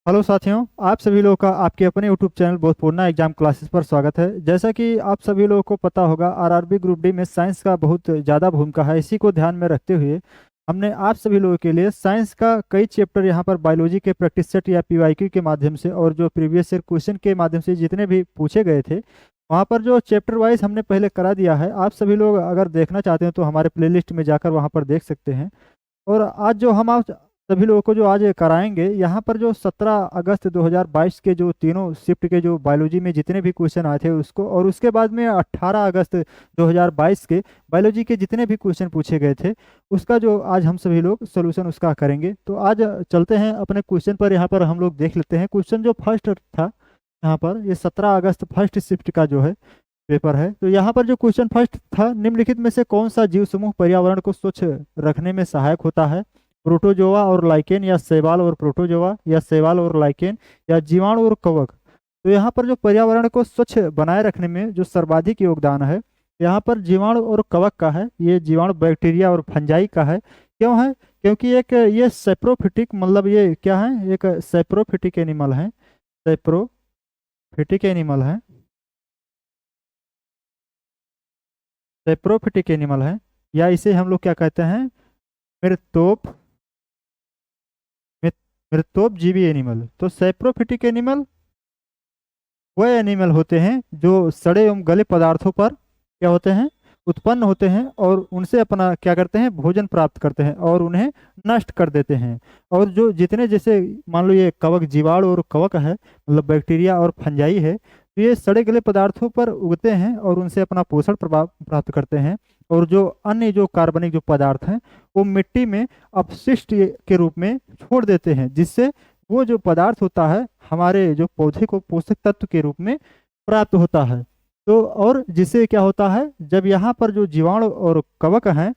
Hello साथियों, आप सभी लोगों का आपके अपने यूट्यूब चैनल बोधपूर्णा एग्जाम क्लासेस पर स्वागत है। जैसा कि आप सभी लोगों को पता होगा, आरआरबी ग्रुप डी में साइंस का बहुत ज़्यादा भूमिका है। इसी को ध्यान में रखते हुए हमने आप सभी लोगों के लिए साइंस का कई चैप्टर यहाँ पर बायोलॉजी के प्रैक्टिस सेट या पीवाईक्यू के माध्यम से और जो प्रीवियस ईयर क्वेश्चन के माध्यम से जितने भी पूछे गए थे, वहाँ पर जो चैप्टर वाइज हमने पहले करा दिया है। आप सभी लोग अगर देखना चाहते हैं तो हमारे प्लेलिस्ट में जाकर वहाँ पर देख सकते हैं। और आज जो हम आप सभी लोगों को जो आज कराएंगे, यहाँ पर जो 17 अगस्त 2022 के जो तीनों शिफ्ट के जो बायोलॉजी में जितने भी क्वेश्चन आए थे उसको, और उसके बाद में 18 अगस्त 2022 के बायोलॉजी के जितने भी क्वेश्चन पूछे गए थे, उसका जो आज हम सभी लोग सोल्यूशन उसका करेंगे। तो आज चलते हैं अपने क्वेश्चन पर। यहाँ पर हम लोग देख लेते हैं क्वेश्चन जो फर्स्ट था। यहाँ पर ये 17 अगस्त फर्स्ट शिफ्ट का जो है पेपर है। तो यहाँ पर जो क्वेश्चन फर्स्ट था, निम्नलिखित में से कौन सा जीव समूह पर्यावरण को स्वच्छ रखने में सहायक होता है? प्रोटोजोआ और लाइकेन, या शैवाल और प्रोटोजोआ, या शैवाल और लाइकेन, या जीवाणु और कवक? तो यहाँ पर जो पर्यावरण को स्वच्छ बनाए रखने में जो सर्वाधिक योगदान है, यहाँ पर जीवाणु और कवक का है। ये जीवाणु बैक्टीरिया और फंजाई का है। क्यों है? क्योंकि एक ये सेप्रोफिटिक, मतलब ये क्या है, एक सेप्रोफिटिक एनिमल है। सेप्रोफिटिक एनिमल है। सेप्रोफिटिक एनिमल है, या इसे हम लोग क्या कहते हैं, मृतोप मृतोप जीवी एनिमल। तो सेप्रोफिटिक एनिमल वह एनिमल होते हैं जो सड़े एवं गले पदार्थों पर क्या होते हैं, उत्पन्न होते हैं, और उनसे अपना क्या करते हैं, भोजन प्राप्त करते हैं और उन्हें नष्ट कर देते हैं। और जो जितने, जैसे मान लो ये कवक, जीवाणु और कवक है, मतलब बैक्टीरिया और फंजाई है, तो ये सड़े गले पदार्थों पर उगते हैं और उनसे अपना पोषण प्राप्त करते हैं। और जो अन्य जो कार्बनिक जो पदार्थ हैं, वो मिट्टी में अपशिष्ट के रूप में छोड़ देते हैं, जिससे वो जो पदार्थ होता है हमारे जो पौधे को पोषक तत्व के रूप में प्राप्त होता है। तो और जिससे क्या होता है, जब यहाँ पर जो जीवाणु और कवक हैं,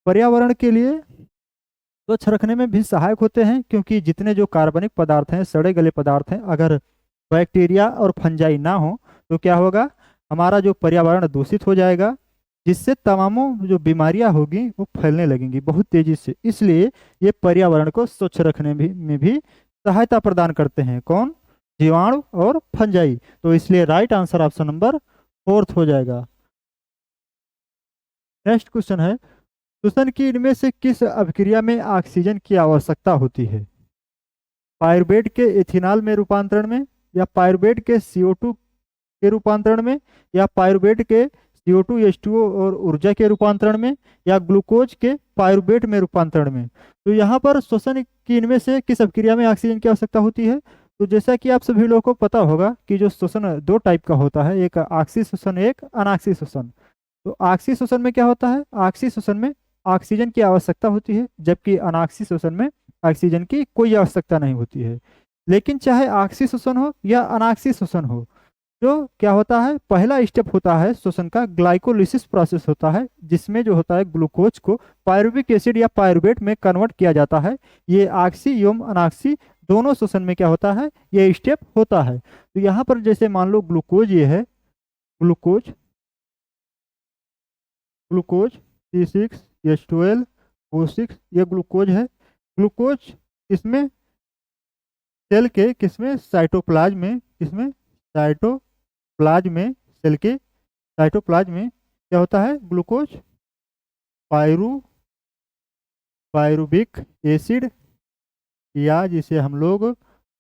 पर्यावरण के लिए स्वच्छ रखने में भी सहायक होते हैं, क्योंकि जितने जो कार्बनिक पदार्थ हैं, सड़े गले पदार्थ हैं, अगर बैक्टीरिया और फंजाई ना हो तो क्या होगा, हमारा जो पर्यावरण दूषित हो जाएगा, जिससे तमामों जो बीमारियां होगी वो फैलने लगेंगी बहुत तेजी से। इसलिए ये पर्यावरण को स्वच्छ रखने में भी सहायता प्रदान करते हैं। कौन? जीवाणु और फंजाई। तो इसलिए right answer option number fourth हो जाएगा। नेक्स्ट क्वेश्चन है, श्वसन की इनमें से किस अभिक्रिया में ऑक्सीजन की आवश्यकता होती है? पायरुवेट के इथेनॉल में रूपांतरण में, या पायरुवेट के CO2 के रूपांतरण में, या पायरुवेट के CO2 H2O और ऊर्जा के रूपांतरण में, या ग्लूकोज के पायरुवेट में रूपांतरण में? तो यहाँ पर श्वसन की इनमें से किस अभिक्रिया में ऑक्सीजन की आवश्यकता होती है? तो जैसा कि आप सभी लोगों को पता होगा कि जो श्वसन दो टाइप का होता है, एक ऑक्सी श्वसन, एक अनाक्सी श्वसन। तो ऑक्सी श्वसन में क्या होता है, ऑक्सी श्वसन में ऑक्सीजन की आवश्यकता होती है, जबकि अनाक्सी श्वसन में ऑक्सीजन की कोई आवश्यकता नहीं होती है। लेकिन चाहे ऑक्सी श्वसन हो या अनाक्सी श्वसन हो, जो क्या होता है, पहला स्टेप होता है श्वसन का ग्लाइकोलिसिस प्रोसेस होता है, जिसमें जो होता है ग्लूकोज को पायरुविक एसिड या पायरुवेट में कन्वर्ट किया जाता है। ये ऑक्सी एवं अनाक्सी दोनों श्वसन में क्या होता है, ये स्टेप होता है। तो यहाँ पर जैसे मान लो ग्लूकोज ये है, ग्लूकोज ग्लूकोज C6H12O6, ये ग्लूकोज है। ग्लूकोज इसमें सेल के किसमें, साइटोप्लाज्म में, किसमें, साइटोप्लाज्म में, सेल के साइटोप्लाज्म में क्या होता है, ग्लूकोज पायरू पायरुविक एसिड, या जिसे हम लोग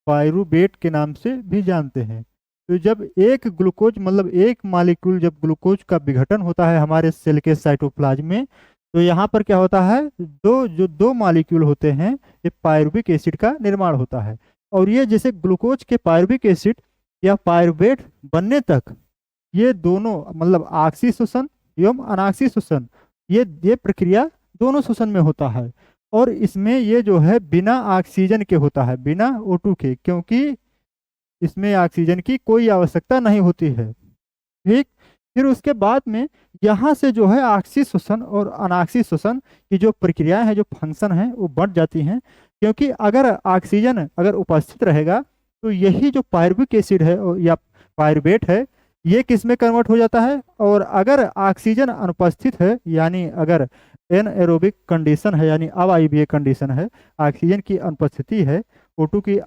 पायरुवेट के नाम से भी जानते हैं। तो जब एक ग्लूकोज, मतलब एक मालिक्यूल, जब ग्लूकोज का विघटन होता है हमारे सेल के साइटोप्लाज्म में, तो यहाँ पर क्या होता है, दो मालिक्यूल होते हैं, ये पायरुविक एसिड का निर्माण होता है। और ये जैसे ग्लूकोज के पायरुविक एसिड या पायरुवेट बनने तक, ये दोनों मतलब ऑक्सी श्वसन एवं अनाक्सी श्वसन, ये प्रक्रिया दोनों श्वसन में होता है। और इसमें ये जो है बिना ऑक्सीजन के होता है, बिना O2 के, क्योंकि इसमें ऑक्सीजन की कोई आवश्यकता नहीं होती है। ठीक। फिर उसके बाद में यहाँ से जो है ऑक्सी श्वसन और अनाक्सी श्वसन की जो प्रक्रियाएं हैं, जो फंक्शन है, वो बढ़ जाती हैं। क्योंकि अगर ऑक्सीजन अगर उपस्थित रहेगा तो यही जो पायरुविक एसिड है या पायरुवेट है, ये किस में कन्वर्ट हो जाता है। और अगर ऑक्सीजन अनुपस्थित है, यानी अगर एनएरोबिक कंडीशन है, यानी अवायवीय कंडीशन है, ऑक्सीजन की अनुपस्थिति है, O2 की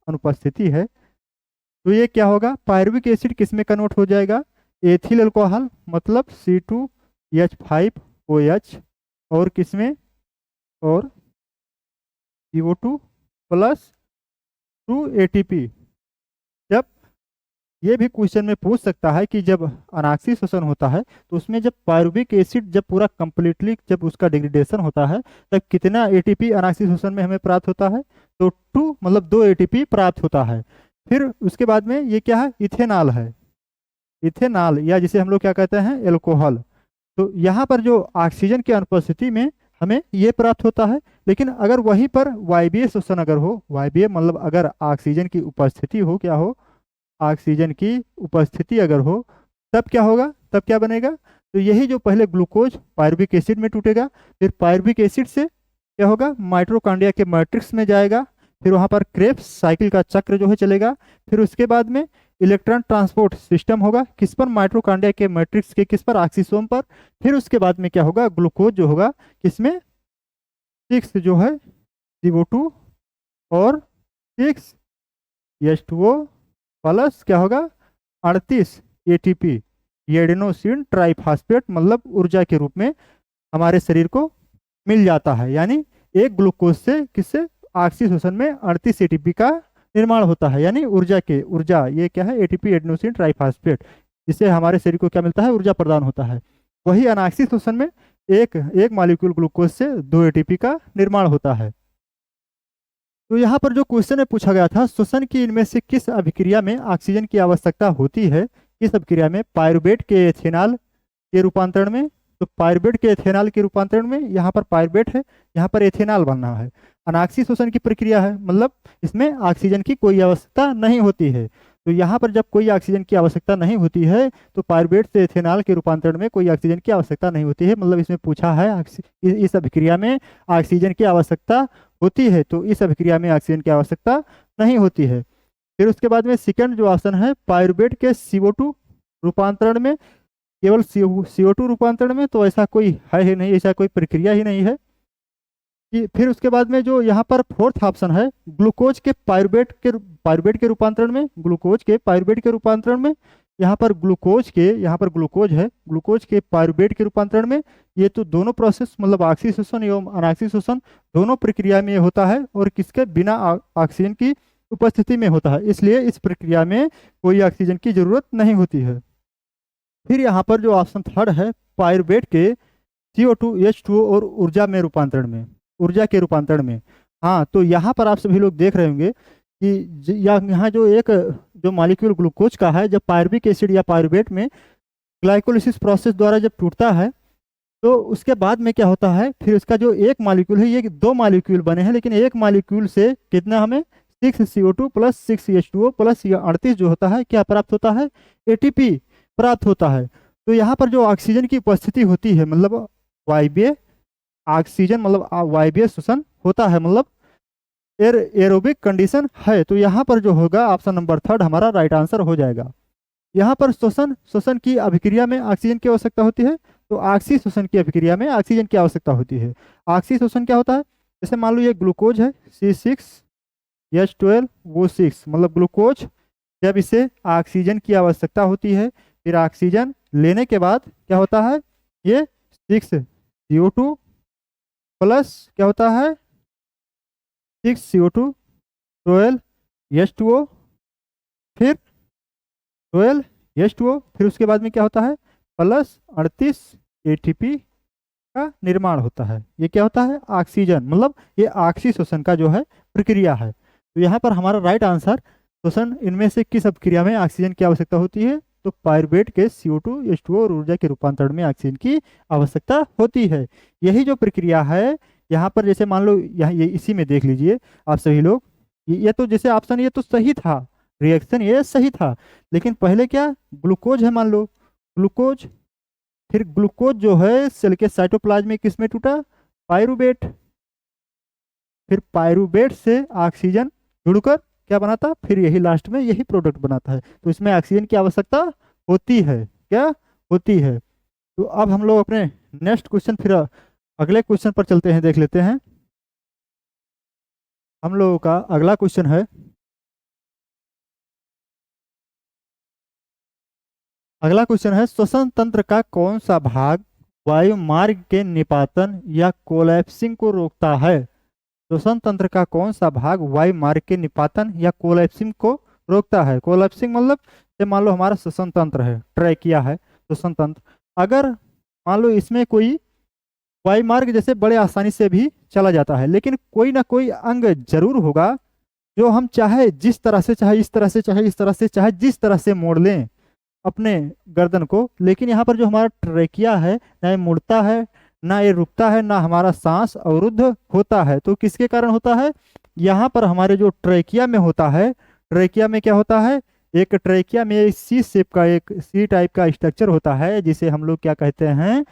अनुपस्थिति है, तो ये क्या होगा, पायरुविक एसिड किस में कन्वर्ट हो जाएगा, एथिल अल्कोहल मतलब C2H5OH, और किस में, और CO2 प्लस 2 ATP। जब ये भी क्वेश्चन में पूछ सकता है कि जब अनाक्सी शोषण होता है तो उसमें जब पायरुविक एसिड जब पूरा कंप्लीटली जब उसका डिग्रेडेशन होता है तब कितना एटीपी अनाक्सी शोषण में हमें प्राप्त होता है, तो 2 मतलब 2 ATP प्राप्त होता है। फिर उसके बाद में ये क्या है, इथेनॉल है, इथेनॉल या जिसे हम लोग क्या कहते हैं, एल्कोहल। तो यहाँ पर जो ऑक्सीजन की अनुपस्थिति में हमें ये प्राप्त होता है, लेकिन अगर वहीं पर वायवीय शोषण अगर हो, वायवीय मतलब अगर ऑक्सीजन की उपस्थिति हो, क्या हो, ऑक्सीजन की उपस्थिति अगर हो, तब क्या होगा, तब क्या बनेगा, तो यही जो पहले ग्लूकोज पायरुविक एसिड में टूटेगा, फिर पायरुविक एसिड से क्या होगा, माइटोकॉन्ड्रिया के मैट्रिक्स में जाएगा, फिर वहाँ पर क्रेब्स साइकिल का चक्र जो है चलेगा, फिर उसके बाद में इलेक्ट्रॉन ट्रांसपोर्ट सिस्टम होगा, किस पर, माइटोकॉन्ड्रिया के मैट्रिक्स के किस पर, ऑक्सीसोम पर। फिर उसके बाद में क्या होगा, ग्लूकोज जो होगा किसमें, 6 जो है CO2 और 6H2O प्लस क्या होगा 38 ATP, ये एडेनोसिन ट्राइफॉस्फेट मतलब ऊर्जा के रूप में हमारे शरीर को मिल जाता है। यानी एक ग्लूकोज से किससे, ऑक्सी शोषण में 38 ATP का निर्माण होता है, यानी ऊर्जा ये क्या है, ATP एडेनोसिन ट्राइफॉस्फेट, जिससे हमारे शरीर को क्या मिलता है, ऊर्जा प्रदान होता है। वही अनाक्सी शोषण में एक मॉलिक्यूल ग्लूकोज से 2 ATP का निर्माण होता है। तो यहाँ पर जो क्वेश्चन में पूछा गया था, श्वसन की इनमें से किस अभिक्रिया में ऑक्सीजन की आवश्यकता होती है, किस अभिक्रिया में, पायरुवेट के एथेनॉल के रूपांतरण में। तो पायरुवेट के एथेनॉल के रूपांतरण में यहाँ पर पायरुवेट है, यहाँ पर एथेनॉल बनना है। अनाक्सी शोषण की प्रक्रिया है, मतलब इसमें ऑक्सीजन की कोई आवश्यकता नहीं होती है। तो यहाँ पर जब कोई ऑक्सीजन की आवश्यकता नहीं होती है तो पायरुवेट से एथेनॉल के रूपांतरण में कोई ऑक्सीजन की आवश्यकता नहीं होती है, मतलब इसमें पूछा है इस अभिक्रिया में ऑक्सीजन की आवश्यकता होती है, तो इस अभिक्रिया में ऑक्सीजन की आवश्यकता नहीं होती है। फिर उसके बाद में सेकंड जो ऑप्शन है, पायरुवेट के CO2 रूपांतरण में, केवल CO2 रूपांतरण में तो ऐसा कोई है ही नहीं, ऐसा कोई प्रक्रिया ही नहीं है कि। फिर उसके बाद में जो यहाँ पर फोर्थ ऑप्शन है, ग्लूकोज के पायरुवेट के रूपांतरण में, ग्लूकोज के पायरुवेट के रूपांतरण में, यहाँ पर ग्लूकोज है, ग्लूकोज के पायरुवेट के रूपांतरण में। ये तो दोनों प्रोसेस मतलब ऑक्सी शोषण एवं अनाक्सी शोषण दोनों प्रक्रिया में होता है, और किसके बिना ऑक्सीजन की उपस्थिति में होता है, इसलिए इस प्रक्रिया में कोई ऑक्सीजन की जरूरत नहीं होती है। फिर यहाँ पर जो ऑप्शन थर्ड है, पायरुवेट के CO2 H2O और ऊर्जा में रूपांतरण में, ऊर्जा के रूपांतरण में। हाँ, तो यहाँ पर आप सभी लोग देख रहे होंगे कि यहाँ जो मॉलिक्यूल ग्लूकोज का है, जब पायरुविक एसिड या पायरुवेट में ग्लाइकोलिसिस प्रोसेस द्वारा जब टूटता है तो उसके बाद में क्या होता है, फिर उसका जो एक मॉलिक्यूल है, ये 2 मॉलिक्यूल बने हैं, लेकिन एक मॉलिक्यूल से कितना हमें 6CO2 प्लस 6H2O प्लस ये 38 जो होता है क्या प्राप्त होता है, ATP प्राप्त होता है। तो यहाँ पर जो ऑक्सीजन की उपस्थिति होती है, मतलब वायवीय ऑक्सीजन मतलब वायवीय श्वसन होता है, मतलब एरोबिक कंडीशन है। तो यहाँ पर जो होगा ऑप्शन नंबर थर्ड हमारा राइट आंसर हो जाएगा। यहाँ पर श्वसन की अभिक्रिया में ऑक्सीजन की आवश्यकता होती है, तो ऑक्सी शोषण की अभिक्रिया में ऑक्सीजन की आवश्यकता होती है। ऑक्सी शोषण क्या होता है, जैसे मान लो ये ग्लूकोज है C6H12O6, मतलब ग्लूकोज जब इसे ऑक्सीजन की आवश्यकता होती है, फिर ऑक्सीजन लेने के बाद क्या होता है, ये 6CO2 प्लस क्या होता है 6CO2 12H2O, फिर 12H2O, फिर उसके बाद में क्या होता है प्लस 38 ATP का निर्माण होता है। ये क्या होता है, ऑक्सीजन, मतलब ये ऑक्सी शोषण का जो है प्रक्रिया है। तो यहाँ पर हमारा राइट आंसर, शोषण इनमें से किस अभिक्रिया में ऑक्सीजन की आवश्यकता होती है, तो पायरुवेट के CO2 H2O और ऊर्जा के रूपांतरण में ऑक्सीजन की आवश्यकता होती है। यही जो प्रक्रिया है यहाँ पर, जैसे मान लो यहाँ ये इसी में देख लीजिए आप सभी लोग, ये तो जैसे ऑप्शन ये तो सही था, रिएक्शन ये सही था, लेकिन पहले क्या ग्लूकोज है, मान लो ग्लूकोज, फिर ग्लूकोज जो है सेल के साइटोप्लाज्म में किस में टूटा, पायरुवेट, फिर पायरुवेट से ऑक्सीजन जुड़कर क्या बनाता, फिर यही लास्ट में यही प्रोडक्ट बनाता है। तो इसमें ऑक्सीजन की आवश्यकता होती है, क्या होती है। तो अब हम लोग अपने नेक्स्ट क्वेश्चन, फिर अगले क्वेश्चन पर चलते हैं, देख लेते हैं। हम लोगों का अगला क्वेश्चन है, अगला क्वेश्चन है श्वसन तंत्र का कौन सा भाग वायु मार्ग के निपातन या कोलैप्सिंग को रोकता है। श्वसन तंत्र का कौन सा भाग वायु मार्ग के निपातन या कोलैप्सिंग को रोकता है। कोलैप्सिंग मतलब ये मान लो हमारा श्वसन तंत्र है, ट्रैकिया है श्वसन तंत्र, अगर मान लो इसमें कोई वायु मार्ग जैसे बड़े आसानी से भी चला जाता है, लेकिन कोई ना कोई अंग जरूर होगा जो हम चाहे जिस तरह से, चाहे इस तरह से, चाहे इस तरह से, चाहे जिस तरह से मोड़ लें अपने गर्दन को, लेकिन यहाँ पर जो हमारा ट्रेकिया है ना ये मुड़ता है ना ये रुकता है ना हमारा सांस अवरुद्ध होता है। तो किसके कारण होता है, यहाँ पर हमारे जो ट्रेकिया में होता है, ट्रेकिया में क्या होता है, एक ट्रेकिया में सी शेप का एक सी टाइप का स्ट्रक्चर होता है जिसे हम लोग क्या कहते हैं,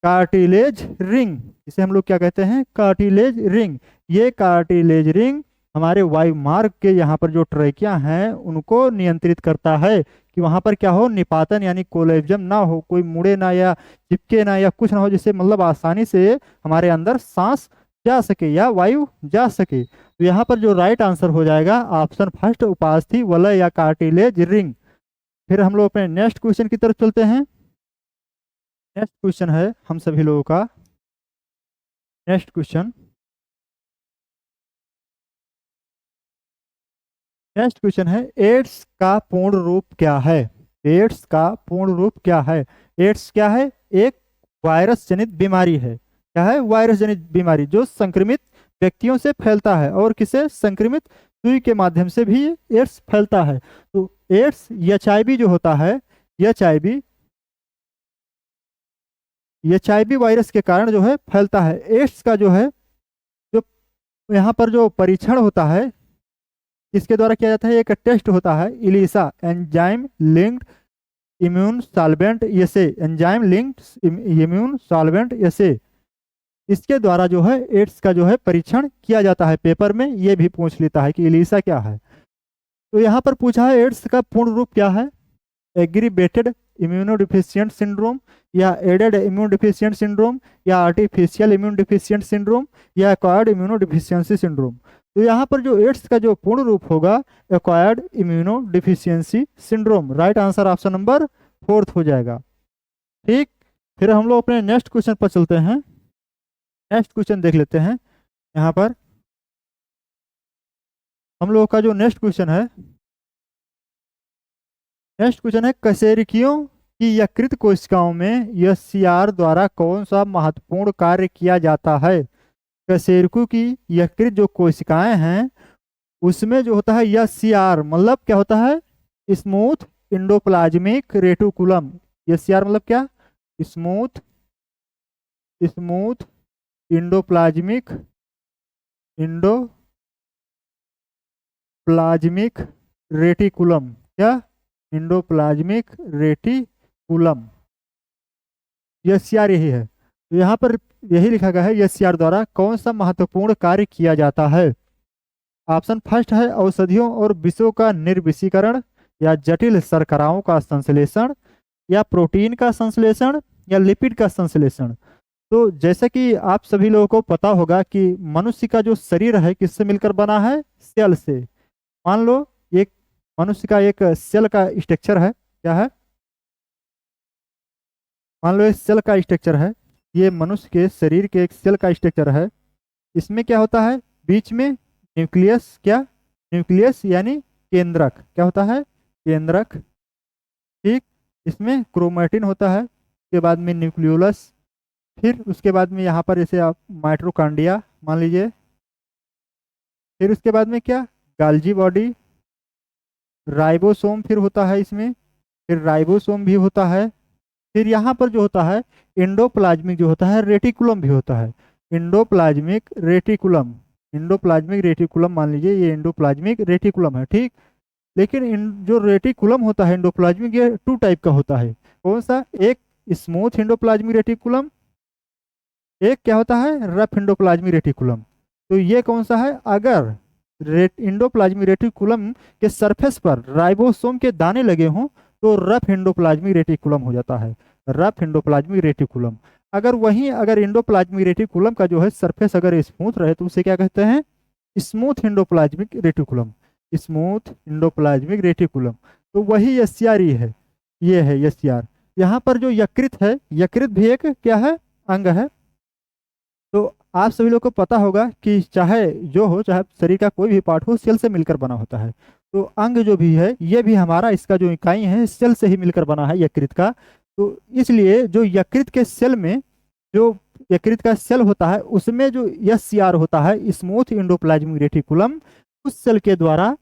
कार्टिलेज रिंग, जिसे हम लोग क्या कहते हैं, कार्टिलेज रिंग। ये कार्टिलेज रिंग हमारे वायु मार्ग के यहाँ पर जो ट्रैकिया हैं उनको नियंत्रित करता है कि वहां पर क्या हो, निपातन यानी कोलेजन ना हो, कोई मुड़े ना या चिपके ना या कुछ ना हो, जिससे मतलब आसानी से हमारे अंदर सांस जा सके या वायु जा सके। तो यहाँ पर जो राइट आंसर हो जाएगा ऑप्शन फर्स्ट, उपास्थि वलय या कार्टिलेज रिंग। फिर हम लोग अपने नेक्स्ट क्वेश्चन की तरफ चलते हैं। नेक्स्ट क्वेश्चन है हम सभी लोगों का, नेक्स्ट क्वेश्चन, नेक्स्ट क्वेश्चन है एड्स का पूर्ण रूप क्या है। एड्स का पूर्ण रूप क्या है। एड्स क्या है, एक वायरस जनित बीमारी है। क्या है, वायरस जनित बीमारी जो संक्रमित व्यक्तियों से फैलता है और किसे, संक्रमित सुई के माध्यम से भी एड्स फैलता है। तो एड्स एचआईवी जो होता है, एचआईवी एचआईवी वायरस के कारण जो है फैलता है। एड्स का जो है, जो यहाँ पर जो परीक्षण होता है इसके द्वारा किया जाता है, एक टेस्ट होता है Elisa enzyme linked immune solvent एसे, एंजाइम लिंक्ड इम्यून सॉल्वेंट एसे, इसके द्वारा जो है एड्स का जो है परीक्षण किया जाता है। पेपर में ये भी पूछ लेता है कि इलिसा क्या है। तो यहाँ पर पूछा है एड्स का पूर्ण रूप क्या है, एग्रीवेटेड इम्यूनोडिफिशियंट सिंड्रोम या एडेड इम्यूनोडिफिशियंट सिंड्रोम या आर्टिफिशियल इम्यूनोडिफिशियंट सिंड्रोम या एक्वायर्ड इम्यूनोडिफिशियंसी सिंड्रोम। तो यहाँ पर जो एड्स का जो पूर्ण रूप होगा acquired immunodeficiency syndrome. Right answer option number fourth हो जाएगा। ठीक, फिर हम लोग अपने नेक्स्ट क्वेश्चन पर चलते हैं। नेक्स्ट क्वेश्चन देख लेते हैं। यहाँ पर हम लोग का जो नेक्स्ट क्वेश्चन है, नेक्स्ट क्वेश्चन है कशेरुकियों की यकृत कोशिकाओं में एचसीआर द्वारा कौन सा महत्वपूर्ण कार्य किया जाता है। कशेरुकी की यकृत जो कोशिकाएं हैं उसमें जो होता है एचसीआर मतलब क्या होता है, स्मूथ इंडोप्लाज्मिक रेटिकुलम। एचसीआर मतलब क्या, smooth smooth endoplasmic endoplasmic reticulum. क्या, इंडोप्लाज्मिक रेटिकुलम, एचसीआर यही है। तो यहाँ पर यही लिखा गया है एचसीआर द्वारा कौन सा महत्वपूर्ण कार्य किया जाता है। ऑप्शन फर्स्ट है औषधियों और विषों का निर्विषीकरण या जटिल शर्कराओं का संश्लेषण या प्रोटीन का संश्लेषण या लिपिड का संश्लेषण। तो जैसा कि आप सभी लोगों को पता होगा कि मनुष्य का जो शरीर है किससे मिलकर बना है, सेल से। मान लो एक मनुष्य का एक सेल का स्ट्रक्चर है, क्या है, मान लो एक सेल का स्ट्रक्चर है, ये मनुष्य के शरीर के एक सेल का स्ट्रक्चर है। इसमें क्या होता है, बीच में न्यूक्लियस, क्या, न्यूक्लियस यानी केंद्रक, क्या होता है, केंद्रक। ठीक, इसमें क्रोमैटिन होता है, उसके बाद में न्यूक्लियोलस, फिर उसके बाद में यहाँ पर जैसे आप माइटोकॉन्ड्रिया मान लीजिए, फिर उसके बाद में क्या, गाल्जी बॉडी, राइबोसोम फिर होता है इसमें, फिर राइबोसोम भी होता है, फिर यहाँ पर जो होता है इंडोप्लाज्मिक जो होता है रेटिकुलम भी होता है। इंडोप्लाज्मिक रेटिकुलम, इंडोप्लाज्मिक रेटिकुलम मान लीजिए ये इंडोप्लाज्मिक रेटिकुलम है। ठीक, लेकिन जो रेटिकुलम होता है इंडोप्लाज्मिक ये टू टाइप का होता है। कौन सा, एक स्मूथ इंडोप्लाज्मिक रेटिकुलम, एक क्या होता है रफ इंडोप्लाज्मिक रेटिकुलम। तो ये कौन सा है, अगर इंडोप्लाज्मिक रेटिकुलम के सरफेस पर राइबोसोम के दाने लगे हों तो रफ इंडोप्लाज्मिक रेटिकुलम हो जाता है, रफ इंडोप्लाज्मिक रेटिकुलम। अगर वहीं अगर इंडोप्लाज्मिक रेटिकुलम का जो है सरफेस अगर स्मूथ रहे तो उसे क्या कहते हैं, smooth endoplasmic reticulum, smooth endoplasmic reticulum, तो वही एससीआर है, ये है एससीआर। यहाँ पर जो यकृत है, यकृत भी एक क्या है, अंग है। तो आप सभी लोग को पता होगा कि चाहे जो हो, चाहे शरीर का कोई भी पार्ट हो, सेल से मिलकर बना होता है। तो अंग जो भी है, ये भी हमारा, इसका जो इकाई है सेल से ही मिलकर बना है यकृत का। तो इसलिए जो यकृत के सेल में, जो यकृत का सेल होता है उसमें जो एससीआर होता है, स्मूथ एंडोप्लाज्मिक रेटिकुलम, उस सेल के द्वारा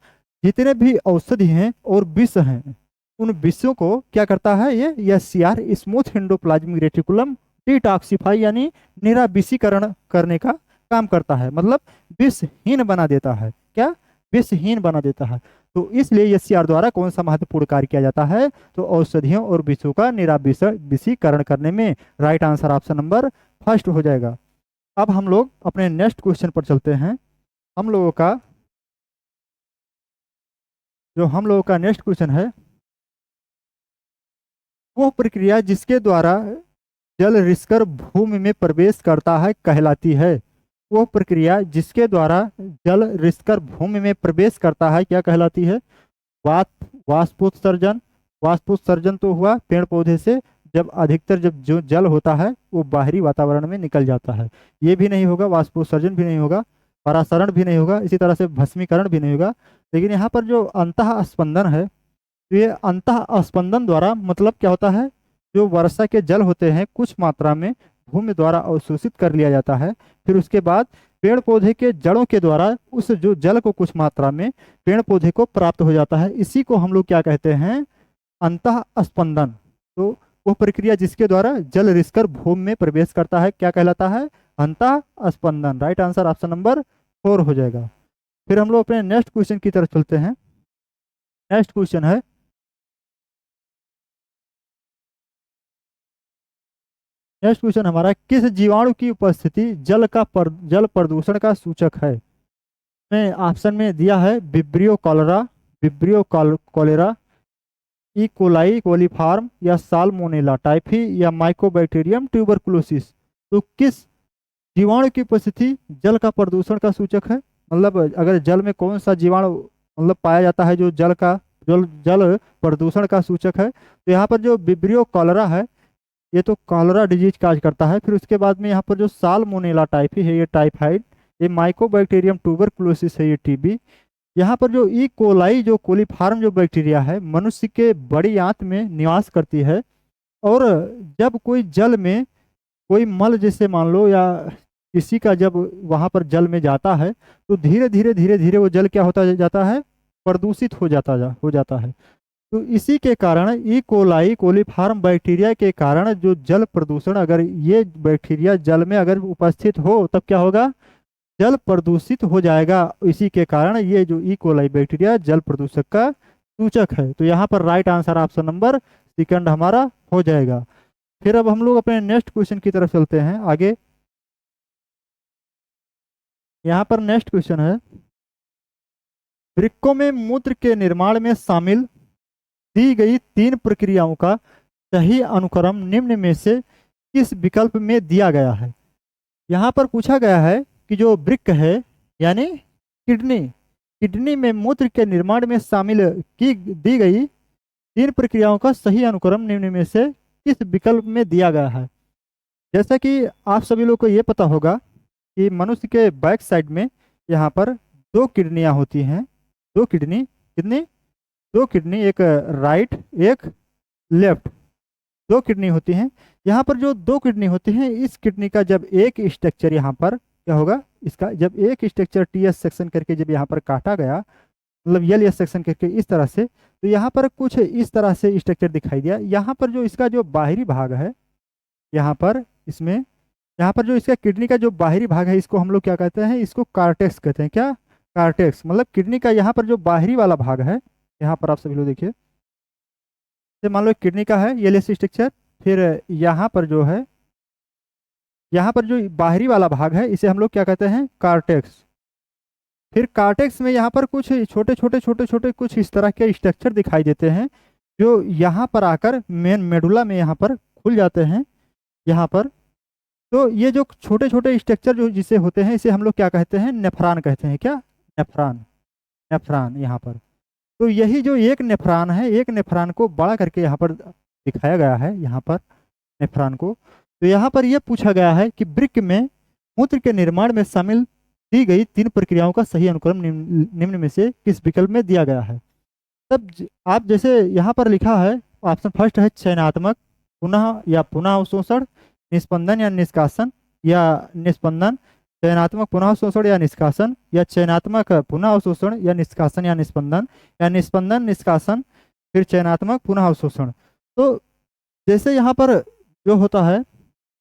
जितने भी औषधि हैं और विष हैं, उन विषयों को क्या करता है, ये SCR smooth endoplasmic reticulum detoxify यानी निराविषीकरण करने का काम करता है, मतलब विषहीन बना देता है। क्या, विषहीन बना देता है। तो इसलिए एससीआर द्वारा कौन सा महत्वपूर्ण कार्य किया जाता है, तो औषधियों और विषयों का निराविषीकरण करने में। Right answer option number first हो जाएगा। अब हम लोग अपने नेक्स्ट क्वेश्चन पर चलते हैं। हम लोगों का नेक्स्ट क्वेश्चन है, वो प्रक्रिया जिसके द्वारा जल रिसकर भूमि में प्रवेश करता है कहलाती है। वो प्रक्रिया जिसके द्वारा जल रिसकर भूमि में प्रवेश करता है क्या कहलाती है? वाष्पोत्सर्जन। वाष्पोत्सर्जन तो हुआ पेड़ पौधे से, जब अधिकतर जब जो जल होता है वो बाहरी वातावरण में निकल जाता है, ये भी नहीं होगा, वाष्पोत्सर्जन भी नहीं होगा, परासरण भी नहीं होगा, इसी तरह से भस्मीकरण भी नहीं होगा। लेकिन यहाँ पर जो अंतः स्पंदन है, तो ये अंतः स्पंदन द्वारा मतलब क्या होता है, जो वर्षा के जल होते हैं कुछ मात्रा में भूमि द्वारा अवशोषित कर लिया जाता है, फिर उसके बाद पेड़ पौधे के जड़ों के द्वारा उस जो जल को कुछ मात्रा में पेड़ पौधे को प्राप्त हो जाता है। इसी को हम लोग क्या कहते हैं, अंतः स्पंदन। तो वो प्रक्रिया जिसके द्वारा जल रिसकर भूमि में प्रवेश करता है क्या कहलाता है, अंतः स्पंदन। राइट आंसर ऑप्शन नंबर 4 हो जाएगा। फिर हम लोग अपने नेक्स्ट क्वेश्चन की तरफ चलते हैं। नेक्स्ट क्वेश्चन है, नेक्स्ट क्वेश्चन हमारा, किस जीवाणु की उपस्थिति जल प्रदूषण का सूचक है? मैं ऑप्शन में दिया है vibrio cholera, vibrio cholera, E coli coliform, या साल्मोनेला टाइफी, या माइकोबैक्टीरियम ट्यूबरकुलोसिस। तो किस जीवाणु की उपस्थिति जल का प्रदूषण का सूचक है, मतलब अगर जल में कौन सा जीवाणु मतलब पाया जाता है जो जल प्रदूषण का सूचक है, तो यहाँ पर जो विब्रियो कॉलरा है, ये तो कॉलरा डिजीज काज करता है। फिर उसके बाद में यहाँ पर जो साल्मोनेला टाइफी है, ये टाइफाइड, ये माइकोबैक्टीरियम ट्यूबरकुलोसिस है, ये टीबी। यहाँ पर जो ई कोलाई जो कोलीफार्म जो बैक्टीरिया है, मनुष्य के बड़ी आंत में निवास करती है। और जब कोई जल में कोई मल जैसे मान लो या किसी का जब वहाँ पर जल में जाता है, तो धीरे धीरे वो जल क्या होता जाता है, प्रदूषित हो जाता है। तो इसी के कारण ई कोलाई कोलीफार्म बैक्टीरिया के कारण जो जल प्रदूषण, अगर ये बैक्टीरिया जल में अगर उपस्थित हो तब क्या होगा, जल प्रदूषित हो जाएगा। इसी के कारण ये जो ई कोलाई बैक्टीरिया जल प्रदूषक का सूचक है। तो यहाँ पर right answer option number second हमारा हो जाएगा। फिर अब हम लोग अपने नेक्स्ट क्वेश्चन की तरफ चलते हैं आगे। यहाँ पर नेक्स्ट क्वेश्चन है, वृक्कों में मूत्र के निर्माण में शामिल दी गई 3 प्रक्रियाओं का सही अनुक्रम निम्न में से किस विकल्प में दिया गया है? यहाँ पर पूछा गया है कि जो वृक्क है यानी किडनी में मूत्र के निर्माण में शामिल की दी गई 3 प्रक्रियाओं का सही अनुक्रम निम्न में से किस विकल्प में दिया गया है? जैसा कि आप सभी लोग को ये पता होगा कि मनुष्य के बैक साइड में यहाँ पर 2 किडनियाँ होती हैं, 2 किडनी, कितनी, 2 किडनी, एक राइट एक लेफ्ट, 2 किडनी होती हैं। यहाँ पर जो 2 किडनी होती हैं, इस किडनी का जब एक स्ट्रक्चर यहाँ पर क्या होगा, इसका जब एक स्ट्रक्चर टीएस सेक्शन करके जब यहाँ पर काटा गया, मतलब एल एस सेक्शन करके इस तरह से, तो यहाँ पर कुछ इस तरह से स्ट्रक्चर दिखाई दिया। यहाँ पर जो इसका जो बाहरी भाग है, यहाँ पर इसमें, यहाँ पर जो इसका किडनी का जो बाहरी भाग है, इसको हम लोग क्या कहते हैं, इसको कार्टेक्स कहते हैं। क्या, कार्टेक्स, मतलब किडनी का यहाँ पर जो बाहरी वाला भाग है, यहाँ पर आप सभी लोग देखिए, तो मान लो किडनी का है ये लेस स्ट्रक्चर, फिर यहाँ पर जो है, यहाँ पर जो बाहरी वाला भाग है इसे हम लोग क्या कहते हैं, कार्टेक्स। फिर कार्टेक्स में यहाँ पर कुछ छोटे छोटे कुछ इस तरह के स्ट्रक्चर दिखाई देते हैं, जो यहाँ पर आकर मेन मेडुला में यहाँ पर खुल जाते हैं। यहाँ पर तो ये जो छोटे छोटे स्ट्रक्चर जो जिसे होते हैं इसे हम लोग क्या कहते हैं, नेफ्रॉन कहते हैं। क्या? नेफ्रॉन। नेफ्रॉन यहाँ पर। तो यही जो एक नेफ्रॉन है, एक नेफ्रॉन को बड़ा करके यहाँ पर दिखाया गया है, यहाँ पर नेफ्रॉन को। तो यहाँ पर यह पूछा गया है कि वृक्क में मूत्र के निर्माण में शामिल दी गई 3 प्रक्रियाओं का सही अनुक्रम निम्न में से किस विकल्प में दिया गया है। तब आप जैसे यहाँ पर लिखा है, ऑप्शन फर्स्ट है चयनात्मक पुनः या पुनः अवशोषण, निस्पंदन या निष्कासन, या निस्पंदन, चयनात्मक पुनः अवशोषण या निष्कासन, या चयनात्मक पुनः अवशोषण या निष्कासन या निस्पंदन, या निस्पंदन निष्कासन फिर चयनात्मक पुनः अवशोषण। तो जैसे यहाँ पर जो होता है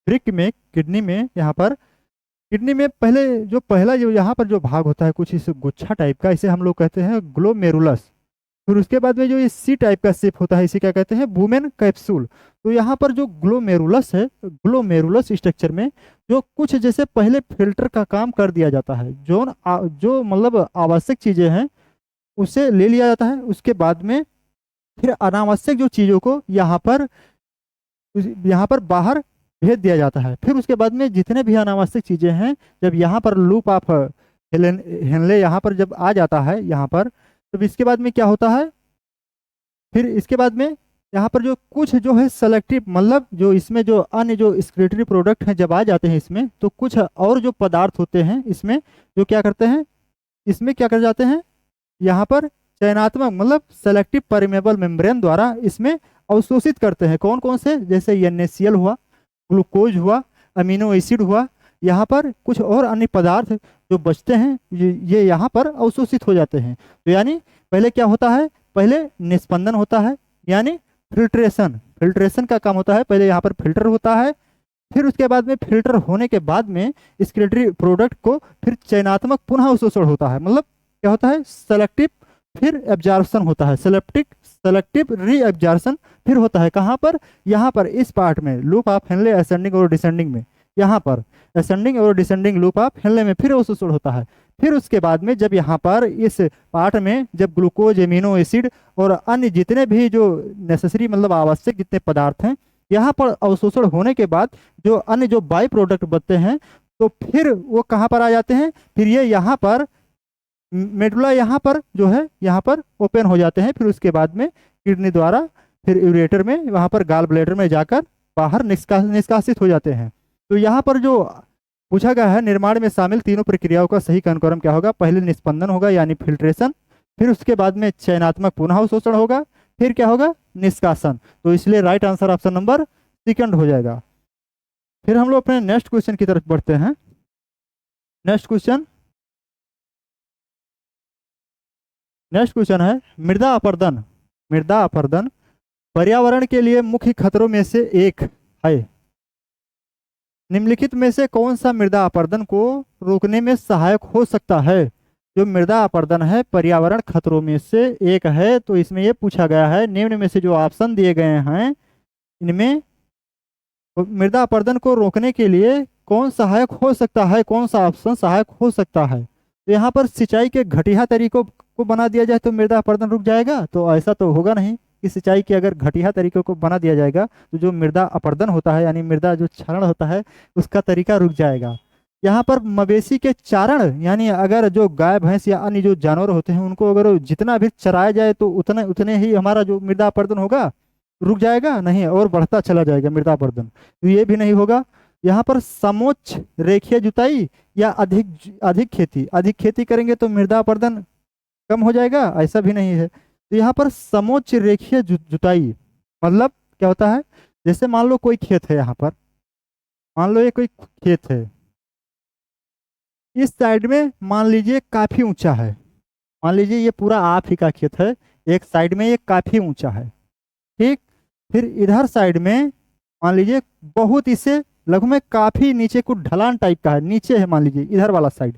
वृक्क में, किडनी में, यहाँ पर किडनी में पहला जो यहाँ पर जो भाग होता है कुछ इस गुच्छा टाइप का, इसे हम लोग कहते हैं ग्लोमेरुलस। फिर उसके बाद में जो ये सी टाइप का शेप होता है इसे क्या कहते हैं, वुमेन कैप्सूल। तो यहाँ पर जो ग्लोमेरुलस है, ग्लोमेरुलस स्ट्रक्चर में जो कुछ जैसे पहले फिल्टर का काम कर दिया जाता है, जो मतलब आवश्यक चीजें हैं उसे ले लिया जाता है, उसके बाद में फिर अनावश्यक जो चीजों को यहाँ पर बाहर भेज दिया जाता है। फिर उसके बाद में जितने भी अनावश्यक चीजें हैं, जब यहाँ पर लूप ऑफ हेनले यहाँ पर जब आ जाता है यहाँ पर, तो इसके बाद में क्या होता है, फिर इसके बाद में यहाँ पर जो कुछ जो है सेलेक्टिव, मतलब जो इसमें जो अन्य जो एक्सक्रीटरी प्रोडक्ट हैं जब आ जाते हैं इसमें, तो कुछ और जो पदार्थ होते हैं इसमें जो क्या करते हैं, इसमें क्या कर जाते हैं, यहाँ पर चयनात्मक मतलब सेलेक्टिव परमेबल मेम्ब्रेन द्वारा इसमें अवशोषित करते हैं। कौन कौन से? जैसे NaCl हुआ, ग्लूकोज हुआ, अमीनो एसिड हुआ, यहाँ पर कुछ और अन्य पदार्थ जो बचते हैं ये यहाँ पर अवशोषित हो जाते हैं। तो यानी पहले क्या होता है, पहले निस्पंदन होता है, यानी फिल्ट्रेशन का काम होता है। पहले यहाँ पर फिल्टर होता है, फिर उसके बाद में फिल्टर होने के बाद में एक्सक्रीटरी प्रोडक्ट को फिर चयनात्मक पुनः अवशोषण होता है। मतलब क्या होता है, सेलेक्टिव फिर एब्जॉर्प्शन होता है, सेलेक्टिव री एब्जॉर्प्शन फिर होता है। कहाँ पर? यहाँ पर इस पार्ट में लूप ऑफ हेनले असेंडिंग और डिसेंडिंग में, यहाँ पर असेंडिंग और डिसेंडिंग लूप ऑफ हेनले में फिर अवशोषण होता है। फिर उसके बाद में जब यहाँ पर इस पार्ट में जब ग्लूकोज, एमिनो एसिड और अन्य जितने भी जो नेसेसरी मतलब आवश्यक जितने पदार्थ हैं यहाँ पर अवशोषण होने के बाद जो अन्य जो बाई प्रोडक्ट बनते हैं, तो फिर वो कहाँ पर आ जाते हैं, फिर ये यहाँ पर मेडुला यहाँ पर जो है यहाँ पर ओपन हो जाते हैं। फिर उसके बाद में किडनी द्वारा फिर यूरेटर में, वहाँ पर गाल ब्लैडर में जाकर बाहर निष्कासित हो जाते हैं। तो यहाँ पर जो पूछा गया है, निर्माण में शामिल तीनों प्रक्रियाओं का सही अनुक्रम क्या होगा। पहले निस्पंदन होगा यानी फिल्ट्रेशन, फिर उसके बाद में चयनात्मक पुनः अवशोषण होगा, फिर क्या होगा, निष्कासन। तो इसलिए right answer option number second हो जाएगा। फिर हम लोग अपने नेक्स्ट क्वेश्चन की तरफ बढ़ते हैं। नेक्स्ट क्वेश्चन है मृदा अपरदन। मृदा अपरदन पर्यावरण के लिए मुख्य खतरों में से एक है। निम्नलिखित में से कौन सा मृदा अपरदन को रोकने में सहायक हो सकता है। जो मृदा अपरदन है पर्यावरण खतरों में से एक है। तो इसमें यह पूछा गया है निम्न में से जो ऑप्शन दिए गए हैं इनमें मृदा अपरदन को रोकने के लिए कौन सहायक हो सकता है, कौन सा ऑप्शन सहायक हो सकता है। तो यहाँ पर सिंचाई के घटिया तरीकों को बना दिया जाए तो मृदा अपरदन रुक जाएगा, तो ऐसा तो होगा नहीं कि सिंचाई के अगर घटिया तरीकों को बना दिया जाएगा तो जो मृदा अपरदन होता है यानी मृदा जो क्षरण होता है उसका तरीका रुक जाएगा। यहाँ पर मवेशी के चारण यानी अगर जो गाय भैंस या अन्य जो जानवर होते हैं उनको अगर जितना भी चराया जाए तो उतने उतने ही हमारा जो मृदा अपरदन होगा रुक जाएगा नहीं, और बढ़ता चला जाएगा मृदा अपरदन, तो ये भी नहीं होगा। यहाँ पर समोच्च रेखीय जुताई या अधिक खेती करेंगे तो मृदा अपरदन कम हो जाएगा, ऐसा भी नहीं है। तो यहाँ पर समोच्च रेखीय जुताई मतलब क्या होता है, जैसे मान लो कोई खेत है, यहाँ पर मान लो ये कोई खेत है, इस साइड में मान लीजिए काफी ऊंचा है, मान लीजिए ये पूरा आप ही का खेत है, एक साइड में ये काफी ऊंचा है, ठीक। फिर इधर साइड में मान लीजिए बहुत इसे लघु में काफी नीचे कुछ ढलान टाइप का है, नीचे है मान लीजिए इधर वाला साइड,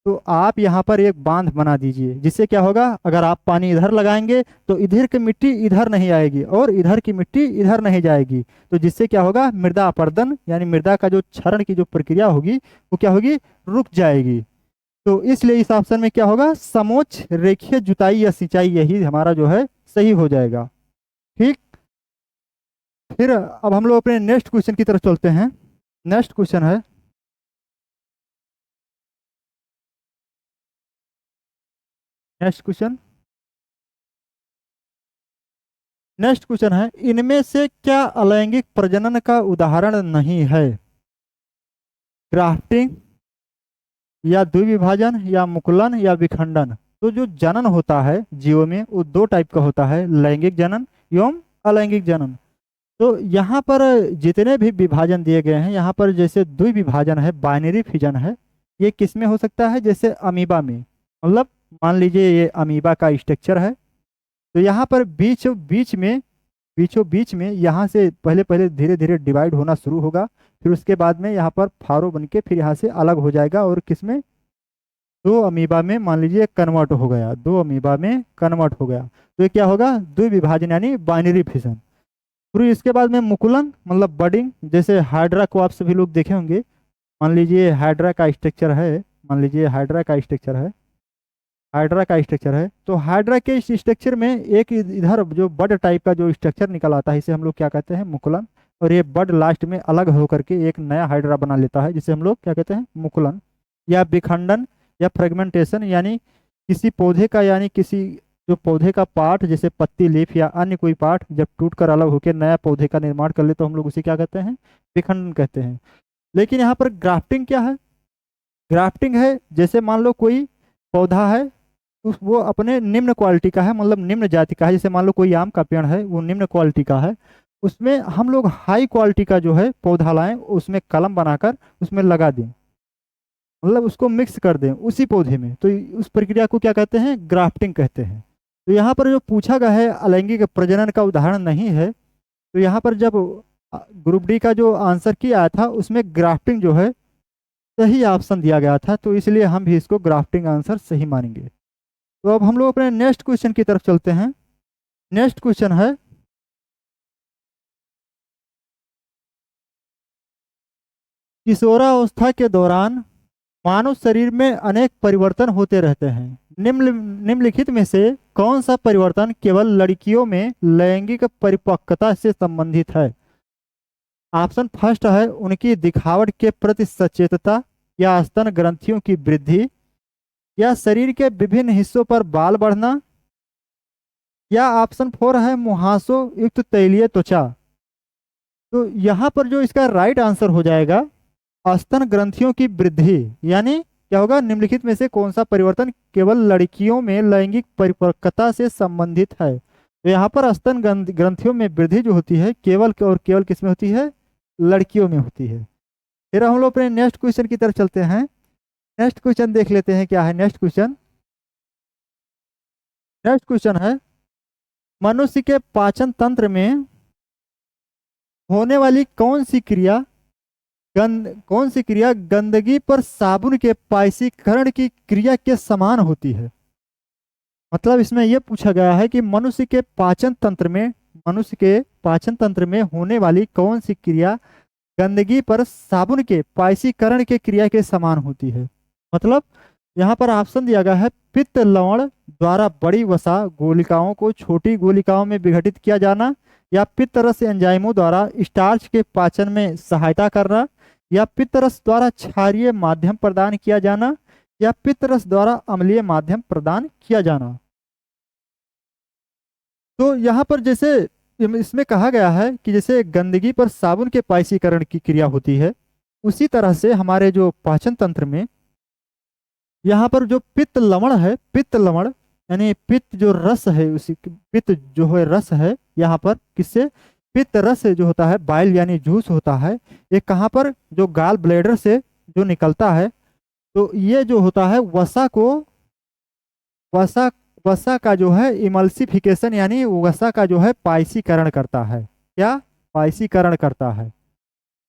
तो आप यहाँ पर एक बांध बना दीजिए, जिससे क्या होगा अगर आप पानी इधर लगाएंगे तो इधर की मिट्टी इधर नहीं आएगी और इधर की मिट्टी इधर नहीं जाएगी, तो जिससे क्या होगा मृदा अपरदन यानी मृदा का जो क्षरण की जो प्रक्रिया होगी वो क्या होगी, रुक जाएगी। तो इसलिए इस ऑप्शन में क्या होगा, समोच्च रेखीय जुताई या सिंचाई, यही हमारा जो है सही हो जाएगा, ठीक। फिर अब हम लोग अपने नेक्स्ट क्वेश्चन की तरफ चलते हैं। नेक्स्ट क्वेश्चन है, नेक्स्ट क्वेश्चन, नेक्स्ट क्वेश्चन है, इनमें से क्या अलैंगिक प्रजनन का उदाहरण नहीं है? ग्राफ्टिंग या द्विविभाजन या मुकुलन या विखंडन। तो जो जनन होता है जीवों में वो दो टाइप का होता है, लैंगिक जनन एवं अलैंगिक जनन। तो यहाँ पर जितने भी विभाजन दिए गए हैं, यहाँ पर जैसे द्विविभाजन है, बाइनरी फिजन है, ये किस में हो सकता है? जैसे अमीबा में, मतलब मान लीजिए ये अमीबा का स्ट्रक्चर है, तो यहाँ पर बीचों बीच में यहाँ से पहले पहले धीरे धीरे डिवाइड होना शुरू होगा, फिर उसके बाद में यहाँ पर फारो बन के फिर यहाँ से अलग हो जाएगा, और किसमें? दो अमीबा में मान लीजिए कन्वर्ट हो गया, दो अमीबा में कन्वर्ट हो गया, तो ये क्या होगा? द्विविभाजन यानी बाइनरी फिजन। फिर इसके बाद में मुकुलन मतलब बडिंग, जैसे हाइड्रा को आप सभी लोग देखे होंगे, मान लीजिए हाइड्रा का स्ट्रक्चर है, मान लीजिए हाइड्रा का स्ट्रक्चर है, हाइड्रा का स्ट्रक्चर है, तो हाइड्रा के इस स्ट्रक्चर में एक इधर जो बड टाइप का जो स्ट्रक्चर निकल आता है, इसे हम लोग क्या कहते हैं? मुकुलन। और ये बड लास्ट में अलग होकर के एक नया हाइड्रा बना लेता है, जिसे हम लोग क्या कहते हैं? मुकुलन। या विखंडन या फ्रेगमेंटेशन, यानी किसी पौधे का, यानी किसी जो पौधे का पार्ट जैसे पत्ती, लीफ या अन्य कोई पार्ट जब टूट कर अलग होकर नया पौधे का निर्माण कर ले तो हम लोग उसे क्या कहते हैं? विखंडन कहते हैं। लेकिन यहाँ पर ग्राफ्टिंग क्या है? ग्राफ्टिंग है जैसे मान लो कोई पौधा है, उस वो अपने निम्न क्वालिटी का है, मतलब निम्न जाति का है, जैसे मान लो कोई आम का पेड़ है, वो निम्न क्वालिटी का है, उसमें हम लोग हाई क्वालिटी का जो है पौधा लाएं, उसमें कलम बनाकर उसमें लगा दें, मतलब उसको मिक्स कर दें उसी पौधे में, तो उस प्रक्रिया को क्या कहते हैं? ग्राफ्टिंग कहते हैं। तो यहाँ पर जो पूछा गया है अलैंगिक प्रजनन का उदाहरण नहीं है, तो यहाँ पर जब ग्रुप डी का जो आंसर किया आया था उसमें ग्राफ्टिंग जो है सही ऑप्शन दिया गया था, तो इसलिए हम भी इसको ग्राफ्टिंग आंसर सही मानेंगे। तो अब हम लोग अपने नेक्स्ट क्वेश्चन की तरफ चलते हैं। नेक्स्ट क्वेश्चन है, किशोरावस्था के दौरान मानव शरीर में अनेक परिवर्तन होते रहते हैं। निम्नलिखित में से कौन सा परिवर्तन केवल लड़कियों में लैंगिक परिपक्वता से संबंधित है? ऑप्शन फर्स्ट है उनकी दिखावट के प्रति सचेतता, या स्तन ग्रंथियों की वृद्धि, या शरीर के विभिन्न हिस्सों पर बाल बढ़ना, या ऑप्शन फोर है मुहासों युक्त तैलीय त्वचा। तो यहाँ पर जो इसका राइट आंसर हो जाएगा स्तन ग्रंथियों की वृद्धि, यानी क्या होगा? निम्नलिखित में से कौन सा परिवर्तन केवल लड़कियों में लैंगिक परिपक्वता से संबंधित है? तो यहाँ पर स्तन ग्रंथियों में वृद्धि जो होती है केवल और केवल किस में होती है? लड़कियों में होती है। फिर हम लोग अपने नेक्स्ट क्वेश्चन की तरफ चलते हैं। नेक्स्ट क्वेश्चन देख लेते हैं क्या है नेक्स्ट क्वेश्चन। नेक्स्ट क्वेश्चन है, मनुष्य के पाचन तंत्र में होने वाली कौन सी क्रिया गंदगी पर साबुन के पाइसीकरण की क्रिया के समान होती है? मतलब इसमें यह पूछा गया है कि मनुष्य के पाचन तंत्र में होने वाली कौन सी क्रिया गंदगी पर साबुन के पाइसीकरण के क्रिया के समान होती है। मतलब यहाँ पर ऑप्शन दिया गया है, पित्त लवण द्वारा बड़ी वसा गोलिकाओं को छोटी गोलिकाओं में विघटित किया जाना, या पित्त रस एंजाइमों द्वारा स्टार्च के पाचन में सहायता करना, या पित्त रस द्वारा क्षारीय माध्यम प्रदान किया जाना, या पित्त रस द्वारा अम्लीय माध्यम प्रदान किया जाना। तो यहाँ पर जैसे इसमें कहा गया है कि जैसे गंदगी पर साबुन के पाइसीकरण की क्रिया होती है, उसी तरह से हमारे जो पाचन तंत्र में यहाँ पर जो पित्त लवण है, पित्त लवण यानी पित्त जो रस है, उसी पित्त जो है रस है, यहाँ पर किससे? पित्त रस जो होता है, बाइल यानी जूस होता है, ये कहाँ पर? जो गाल ब्लैडर से जो निकलता है, तो ये जो होता है वसा वसा का जो है इमल्सिफिकेशन यानी वसा का जो है पाइसीकरण करता है। क्या? पाइसीकरण करता है।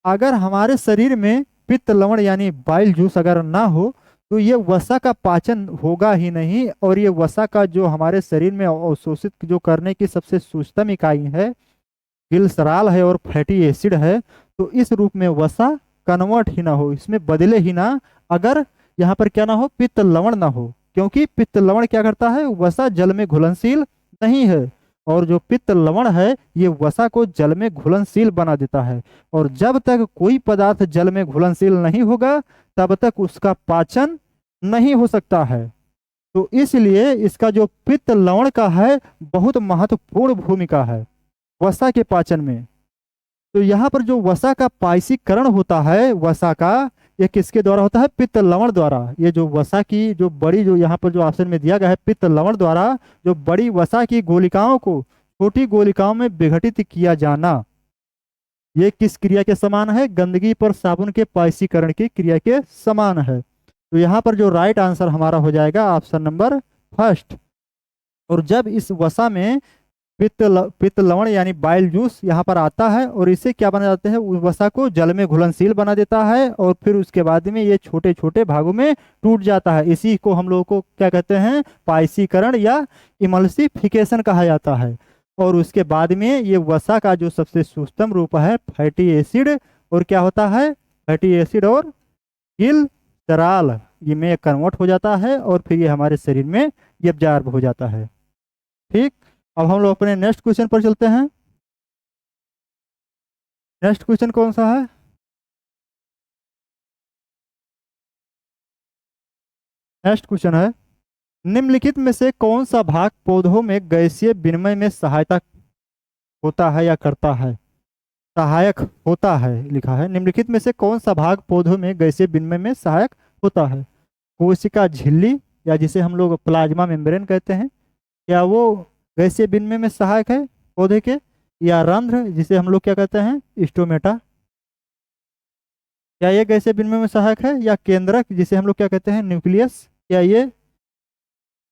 अगर हमारे शरीर में पित्त लवण यानी बाइल जूस अगर ना हो तो ये वसा का पाचन होगा ही नहीं, और ये वसा का जो हमारे शरीर में अवशोषित जो करने की सबसे सूक्ष्म इकाई है ग्लिसरॉल है और फैटी एसिड है, तो इस रूप में वसा कन्वर्ट ही ना हो, इसमें बदले ही ना, अगर यहाँ पर क्या ना हो? पित्त लवण ना हो, क्योंकि पित्त लवण क्या करता है? वसा जल में घुलनशील नहीं है, और जो पित्त लवण है ये वसा को जल में घुलनशील बना देता है। और जब तक कोई पदार्थ जल में घुलनशील नहीं होगा तब तक उसका पाचन नहीं हो सकता है। तो इसलिए इसका जो पित्त लवण का है बहुत महत्वपूर्ण भूमिका है वसा के पाचन में। तो यहाँ पर जो वसा का पायसीकरण होता है वसा का, ये किसके द्वारा होता है? पित्त लवण द्वारा। ये जो वसा की जो बड़ी, जो यहाँ पर जो ऑप्शन में दिया गया है पित्त लवण द्वारा, जो बड़ी वसा की गोलिकाओं को छोटी गोलिकाओं में विघटित किया जाना, ये किस क्रिया के समान है? गंदगी पर साबुन के पायसीकरण की क्रिया के समान है। तो यहाँ पर जो राइट आंसर हमारा हो जाएगा ऑप्शन नंबर फर्स्ट। और जब इस वसा में पित्त लवण यानी बाइल जूस यहाँ पर आता है और इसे क्या बना जाता है? उस वसा को जल में घुलनशील बना देता है और फिर उसके बाद में ये छोटे छोटे भागों में टूट जाता है। इसी को हम लोगों को क्या कहते हैं? पायसीकरण या इमल्सिफिकेशन कहा जाता है। और उसके बाद में ये वसा का जो सबसे सूक्ष्म रूप है फैटी एसिड, और क्या होता है? फैटी एसिड और गिलसराल ये में कन्वर्ट हो जाता है और फिर ये हमारे शरीर में एब्जॉर्ब हो जाता है। ठीक, अब हम लोग अपने नेक्स्ट क्वेश्चन पर चलते हैं। नेक्स्ट क्वेश्चन कौन सा है? नेक्स्ट क्वेश्चन है, निम्नलिखित में से कौन सा भाग पौधों में गैसीय विनिमय में सहायता होता है या करता है? सहायक होता है लिखा है। निम्नलिखित में से कौन सा भाग पौधों में गैसीय विनिमय में सहायक होता है? कोशिका झिल्ली, या जिसे हम लोग प्लाज्मा मेम्ब्रेन कहते हैं, क्या वो गैसीय विनिमय में सहायक है पौधे के? या रंध्र, जिसे हम लोग क्या कहते हैं? स्टोमेटा, क्या ये गैसीय विनिमय में सहायक है? या केंद्रक, जिसे हम लोग क्या कहते हैं? न्यूक्लियस, क्या ये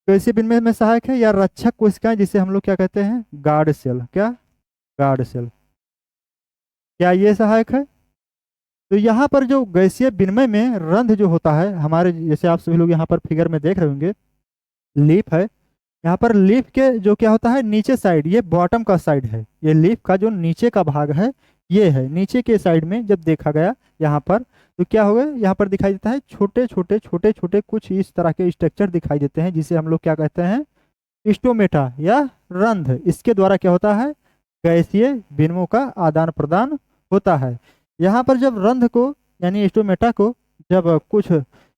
गैसीय विनिमय में सहायक है? या रक्षक कोशिकाएं, जिसे हम लोग क्या कहते हैं? गार्ड सेल, क्या? गार्ड सेल, क्या ये सहायक है? तो यहाँ पर जो गैसीय विनिमय में रंध्र जो होता है हमारे, जैसे आप सभी लोग यहाँ पर फिगर में देख रहे होंगे, लीफ है। यहाँ पर लीफ के जो क्या होता है नीचे साइड, ये बॉटम का साइड है, ये लीफ का जो नीचे का भाग है ये है। नीचे के साइड में जब देखा गया यहाँ पर, तो क्या होगा? यहाँ पर दिखाई देता है छोटे छोटे छोटे छोटे कुछ इस तरह के स्ट्रक्चर दिखाई देते हैं, जिसे हम लोग क्या कहते हैं? स्टोमेटा या रंध्र। इसके द्वारा क्या होता है? गैसीय विनिमय का आदान प्रदान होता है। यहाँ पर जब रंध्र को यानी स्टोमेटा को जब कुछ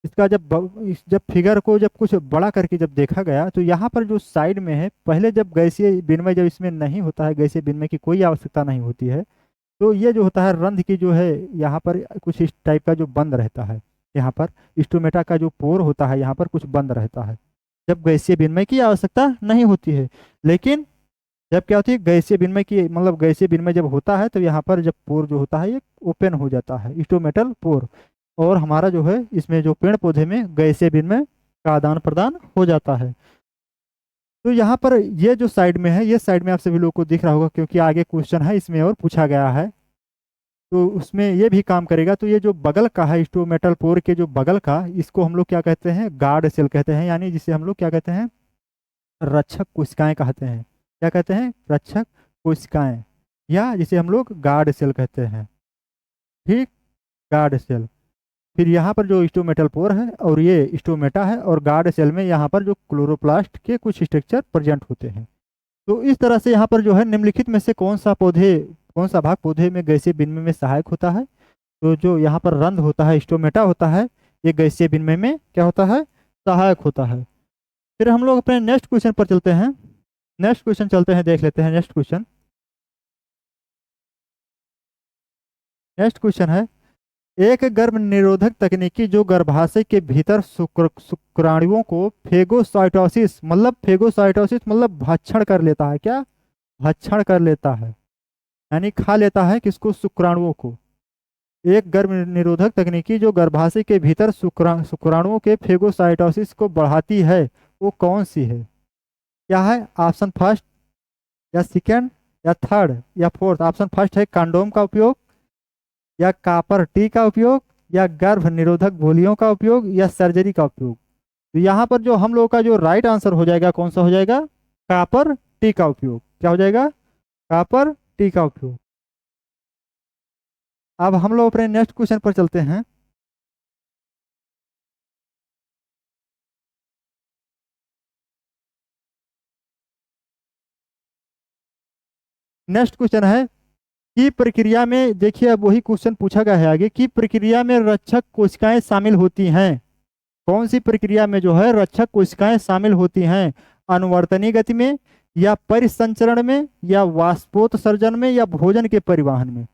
इसका जब फिगर को जब कुछ बड़ा करके जब देखा गया, तो यहाँ पर जो साइड में है, पहले जब गैसीय विनिमय जब इसमें नहीं होता है, गैसीय विनिमय की कोई आवश्यकता नहीं होती है, तो ये जो होता है रंध्र की जो है यहाँ पर कुछ इस टाइप का जो बंद रहता है। यहाँ पर स्टोमेटा का जो पोर होता है यहाँ पर कुछ बंद रहता है जब गैसीय विनिमय की आवश्यकता नहीं होती है। लेकिन जब क्या होती है गैसीय विनिमय की, मतलब गैसीय विनिमय जब होता है तो यहाँ पर जब पोर जो होता है ये ओपन हो जाता है, स्टोमेटल पोर, और हमारा जो है इसमें जो पेड़ पौधे में गैसीय विनिमय का आदान प्रदान हो जाता है। तो यहाँ पर ये जो साइड में है, ये साइड में आप सभी लोगों को दिख रहा होगा, क्योंकि आगे क्वेश्चन है इसमें और पूछा गया है, तो उसमें ये भी काम करेगा। तो ये जो बगल का है स्टोमेटल पोर के जो बगल का, इसको हम लोग क्या कहते हैं? गार्ड सेल कहते हैं, यानी जिसे हम लोग क्या कहते हैं? रक्षक कोशिकाएं कहते हैं। क्या कहते हैं? रक्षक कोशिकाएं, या जिसे हम लोग गार्ड सेल कहते हैं। ठीक, गार्ड सेल। फिर यहाँ पर जो स्टोमेटल पोर है और ये स्टोमेटा है, और गार्ड सेल में यहाँ पर जो क्लोरोप्लास्ट के कुछ स्ट्रक्चर प्रेजेंट होते हैं। तो इस तरह से यहाँ पर जो है निम्नलिखित में से कौन सा भाग पौधे में गैसीय विनिमय में सहायक होता है? तो जो यहाँ पर रंध्र होता है, स्टोमेटा होता है, ये गैसीय विनिमय में क्या होता है? सहायक होता है। फिर हम लोग अपने नेक्स्ट क्वेश्चन पर चलते हैं। नेक्स्ट क्वेश्चन चलते हैं, देख लेते हैं नेक्स्ट क्वेश्चन। नेक्स्ट क्वेश्चन है, एक गर्भ निरोधक तकनीकी जो गर्भाशय के भीतर शुक्राणुओं को फेगोसाइटोसिस मतलब भक्षण कर लेता है। क्या? भक्षण कर लेता है, यानी खा लेता है किसको? शुक्राणुओं को। एक गर्भ निरोधक तकनीकी जो गर्भाशय के भीतर शुक्राणुओं के फेगोसाइटोसिस को बढ़ाती है, वो कौन सी है? क्या है? ऑप्शन फर्स्ट, या सेकंड, या थर्ड, या फोर्थ। ऑप्शन फर्स्ट है कंडोम का उपयोग, या कापर टी का उपयोग, या गर्भ निरोधक गोलियों का उपयोग, या सर्जरी का उपयोग। तो यहाँ पर जो हम लोग का जो राइट आंसर हो जाएगा कौन सा हो जाएगा? कापर टी का उपयोग। क्या हो जाएगा? कापर टी का उपयोग। अब हम लोग अपने नेक्स्ट क्वेश्चन पर चलते हैं। नेक्स्ट क्वेश्चन है कि प्रक्रिया में, देखिए अब वही क्वेश्चन पूछा गया है आगे, कि प्रक्रिया में रक्षक कोशिकाएं शामिल होती हैं। कौन सी प्रक्रिया में जो है रक्षक कोशिकाएं शामिल होती हैं? अनुवर्तनीय गति में, या परिसंचरण में, या वाष्पोत्सर्जन में, या भोजन के परिवहन में?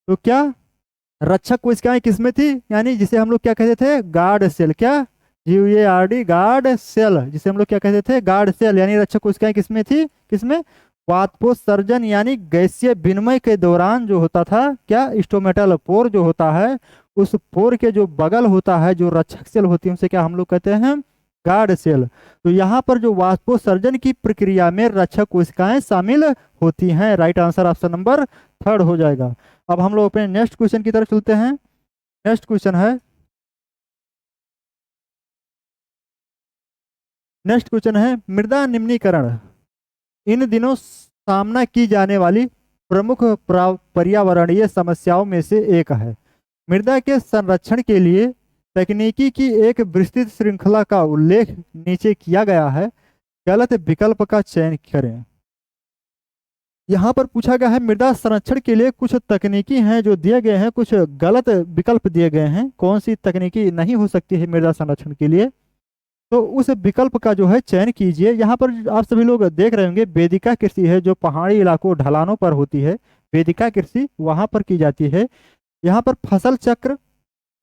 तो क्या रक्षक कोशिकाएं किसमें थी, यानी जिसे हम लोग क्या कहते थे, गार्ड सेल। क्या? GUARD, गार्ड सेल, जिसे हम लोग क्या कहते थे, गार्ड सेल। यानी रक्षक कोशिकाएं किसमें थी, किसमें? वाष्पोत्सर्जन यानी गैसीय विनिमय के दौरान जो होता था, क्या, स्टोमेटल पोर जो होता है, उस पोर के जो बगल होता है, जो रक्षक सेल होती है, उसे क्या हम लोग कहते हैं, गार्ड सेल। तो यहाँ पर जो वाष्पोत्सर्जन की प्रक्रिया में रक्षक कोशिकाएं शामिल होती हैं। राइट आंसर ऑप्शन नंबर 3 हो जाएगा। अब हम लोग अपने नेक्स्ट क्वेश्चन की तरफ चलते हैं। नेक्स्ट क्वेश्चन है, मृदा निम्नीकरण इन दिनों सामना की जाने वाली प्रमुख पर्यावरणीय समस्याओं में से एक है। मृदा के संरक्षण के लिए तकनीकी की एक विस्तृत श्रृंखला का उल्लेख नीचे किया गया है। गलत विकल्प का चयन करें। यहाँ पर पूछा गया है मृदा संरक्षण के लिए कुछ तकनीकी हैं जो दिए गए हैं, कुछ गलत विकल्प दिए गए हैं। कौन सी तकनीकी नहीं हो सकती है मृदा संरक्षण के लिए, तो उस विकल्प का जो है चयन कीजिए। यहाँ पर आप सभी लोग देख रहे होंगे वेदिका कृषि है, जो पहाड़ी इलाकों ढलानों पर होती है, वेदिका कृषि वहाँ पर की जाती है। यहाँ पर फसल चक्र,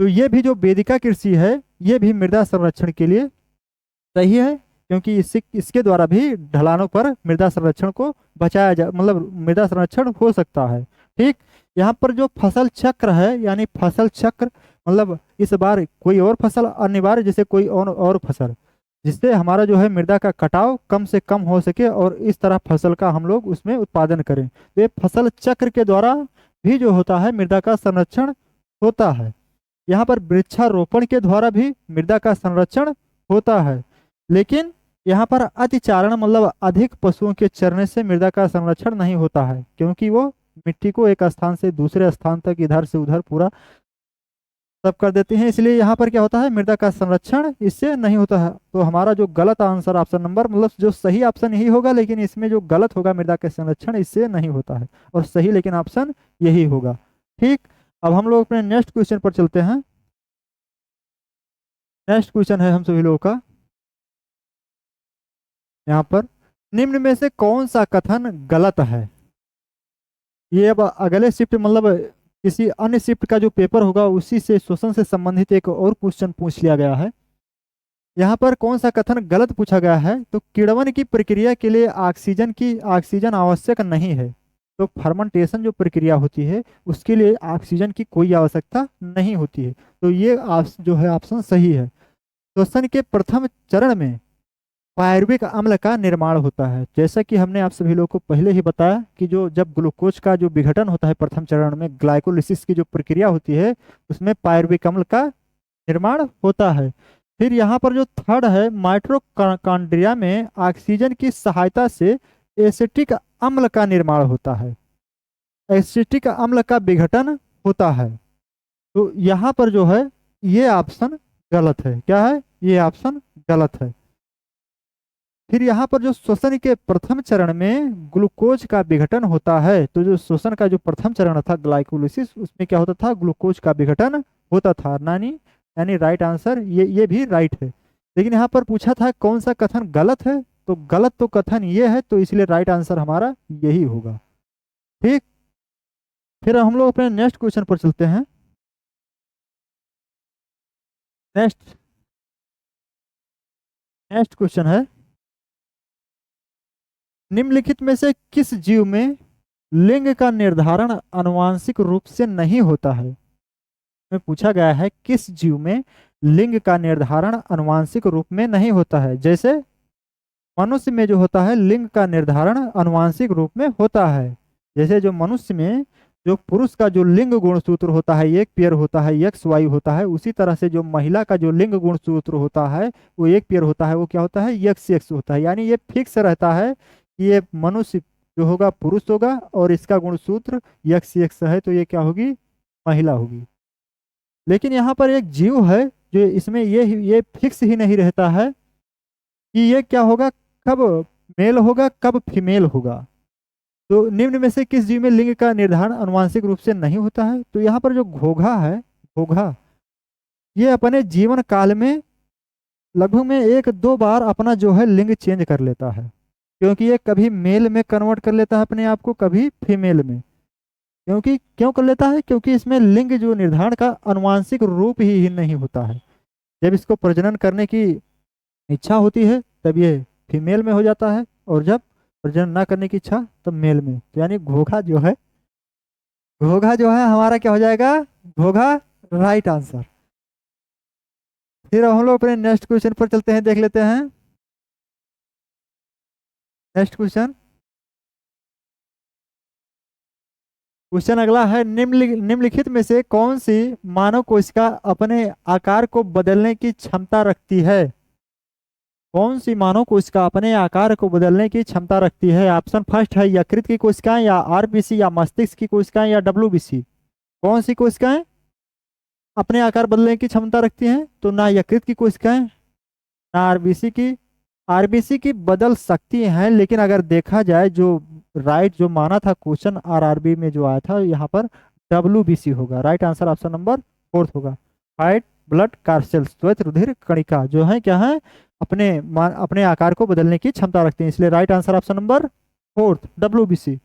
तो ये भी जो वेदिका कृषि है, ये भी मृदा संरक्षण के लिए सही है, क्योंकि इसके द्वारा भी ढलानों पर मृदा संरक्षण को बचाया जा, मतलब मृदा संरक्षण हो सकता है। ठीक, यहाँ पर जो फसल चक्र है, यानी फसल चक्र मतलब इस बार कोई और फसल अनिवार्य, जैसे कोई और फसल, जिससे हमारा जो है मृदा का कटाव कम से कम हो सके और इस तरह फसल का हम लोग उसमें उत्पादन करें। तो ये फसल चक्र के द्वारा भी जो होता है मृदा का संरक्षण होता है। यहाँ पर वृक्षारोपण के द्वारा भी मृदा का संरक्षण होता है, लेकिन यहाँ पर अतिचारण मतलब अधिक पशुओं के चरने से मृदा का संरक्षण नहीं होता है, क्योंकि वो मिट्टी को एक स्थान से दूसरे स्थान तक, इधर से उधर पूरा सब कर देते हैं। इसलिए यहाँ पर क्या होता है, मृदा का संरक्षण इससे नहीं होता है। तो हमारा जो गलत आंसर ऑप्शन नंबर, मतलब जो सही ऑप्शन यही होगा, लेकिन इसमें जो गलत होगा मृदा का संरक्षण इससे नहीं होता है, और सही लेकिन ऑप्शन यही होगा। ठीक, अब हम लोग अपने नेक्स्ट क्वेश्चन पर चलते हैं। नेक्स्ट क्वेश्चन है हम सभी लोगों का यहाँ पर, निम्न में से कौन सा कथन गलत है? ये अब अगले शिफ्ट मतलब किसी अन्य शिफ्ट का जो पेपर होगा उसी से श्वसन से संबंधित एक और क्वेश्चन पूछ लिया गया है। यहाँ पर कौन सा कथन गलत पूछा गया है? तो किण्वन की प्रक्रिया के लिए ऑक्सीजन आवश्यक नहीं है। तो फर्मेंटेशन जो प्रक्रिया होती है उसके लिए ऑक्सीजन की कोई आवश्यकता नहीं होती है। तो ये जो है ऑप्शन सही है। श्वसन के प्रथम चरण में पायरुविक अम्ल का निर्माण होता है। जैसा कि हमने आप सभी लोगों को पहले ही बताया कि जब ग्लूकोज का जो विघटन होता है प्रथम चरण में, ग्लाइकोलिसिस की जो प्रक्रिया होती है, उसमें पायरुविक अम्ल का निर्माण होता है। फिर यहाँ पर जो थर्ड है, माइटोकॉन्ड्रिया में ऑक्सीजन की सहायता से एसिटिक अम्ल का निर्माण होता है, एसिटिक अम्ल का विघटन होता है। तो यहाँ पर जो है ये ऑप्शन गलत है। क्या है? ये ऑप्शन गलत है। फिर यहाँ पर जो श्वसन के प्रथम चरण में ग्लूकोज का विघटन होता है, तो जो श्वसन का जो प्रथम चरण था ग्लाइकोलिसिस, उसमें क्या होता था, ग्लूकोज का विघटन होता था। यानी राइट आंसर ये भी राइट है। लेकिन यहाँ पर पूछा था कौन सा कथन गलत है, तो गलत तो कथन ये है, तो इसलिए राइट आंसर हमारा यही होगा। ठीक, फिर हम लोग अपने नेक्स्ट क्वेश्चन पर चलते हैं। नेक्स्ट क्वेश्चन है, निम्नलिखित में से किस जीव में लिंग का निर्धारण आनुवंशिक रूप से नहीं होता है? में पूछा गया है किस जीव में लिंग का निर्धारण आनुवंशिक रूप में नहीं होता है। जैसे मनुष्य में जो होता है लिंग का निर्धारण आनुवंशिक रूप में होता है। जैसे जो मनुष्य में जो पुरुष का जो लिंग गुणसूत्र होता है एक पेयर होता है, एक्स वाई होता है, उसी तरह से जो महिला का जो लिंग गुणसूत्र होता है वो एक पेयर होता है, वो क्या होता है, एक्स एक्स होता है। यानी ये फिक्स रहता है कि ये मनुष्य जो होगा पुरुष होगा और इसका गुणसूत्र एक्स एक्स है, तो ये क्या होगी, महिला होगी। लेकिन यहाँ पर एक जीव है जो इसमें ये फिक्स ही नहीं रहता है कि ये क्या होगा, कब मेल होगा कब फीमेल होगा। तो निम्न में से किस जीव में लिंग का निर्धारण आनुवांशिक रूप से नहीं होता है? तो यहाँ पर जो घोघा है, घोघा, ये अपने जीवन काल में लगभग में 1-2 बार अपना जो है लिंग चेंज कर लेता है, क्योंकि ये कभी मेल में कन्वर्ट कर लेता है अपने आप को, कभी फीमेल में। क्योंकि क्यों कर लेता है? क्योंकि इसमें लिंग जो निर्धारण का आनुवांशिक रूप ही नहीं होता है। जब इसको प्रजनन करने की इच्छा होती है तब ये फीमेल में हो जाता है, और जब प्रजनन ना करने की इच्छा तब मेल में। तो यानी घोघा जो है, घोघा जो है हमारा क्या हो जाएगा? घोघा राइट आंसर। फिर हम लोग अपने नेक्स्ट क्वेश्चन पर चलते हैं, देख लेते हैं नेक्स्ट क्वेश्चन। क्वेश्चन अगला है, निम्नलिखित में से कौन सी मानव कोशिका अपने आकार को बदलने की क्षमता रखती है? कौन सी मानव कोशिका अपने आकार को बदलने की क्षमता रखती है? ऑप्शन फर्स्ट है यकृत की कोशिकाएं, या आरबीसी, या मस्तिष्क की कोशिकाएं, या डब्ल्यूबीसी। कौन सी कोशिकाएं अपने आकार बदलने की क्षमता रखती हैं? तो ना यकृत की कोशिकाएं, ना आरबीसी की। आरबीसी की बदल सकती हैं, लेकिन अगर देखा जाए जो राइट जो माना था क्वेश्चन आरआरबी में जो आया था, यहाँ पर डब्ल्यूबीसी होगा। Right answer option number fourth होगा। व्हाइट ब्लड कार्सेल्स, श्वेत रुधिर कणिका जो है क्या है? अपने आकार को बदलने की क्षमता रखते हैं, इसलिए right answer option number fourth WBC.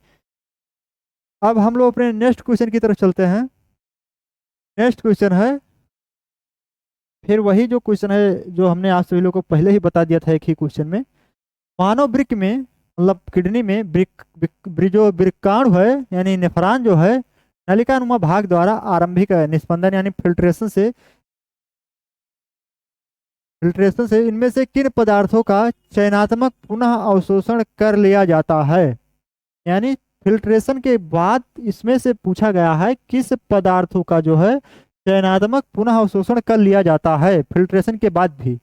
अब हम लोग अपने नेक्स्ट क्वेश्चन की तरफ चलते हैं। नेक्स्ट क्वेश्चन है, फिर वही जो क्वेश्चन है जो हमने आप सभी लोगों को पहले ही बता दिया था एक ही क्वेश्चन में। मानव वृक्क में, मतलब किडनी में जो वृक्काणु है यानी नेफ्रॉन जो है, नलिकानुमा भाग द्वारा आरंभिक निस्पंदन यानी फिल्ट्रेशन से इनमें से किन पदार्थों का चयनात्मक पुनः अवशोषण कर लिया जाता है? यानी फिल्ट्रेशन के बाद इसमें से पूछा गया है किस पदार्थों का जो है चयनात्मक पुनः अवशोषण कर लिया जाता है फिल्ट्रेशन के बाद भी।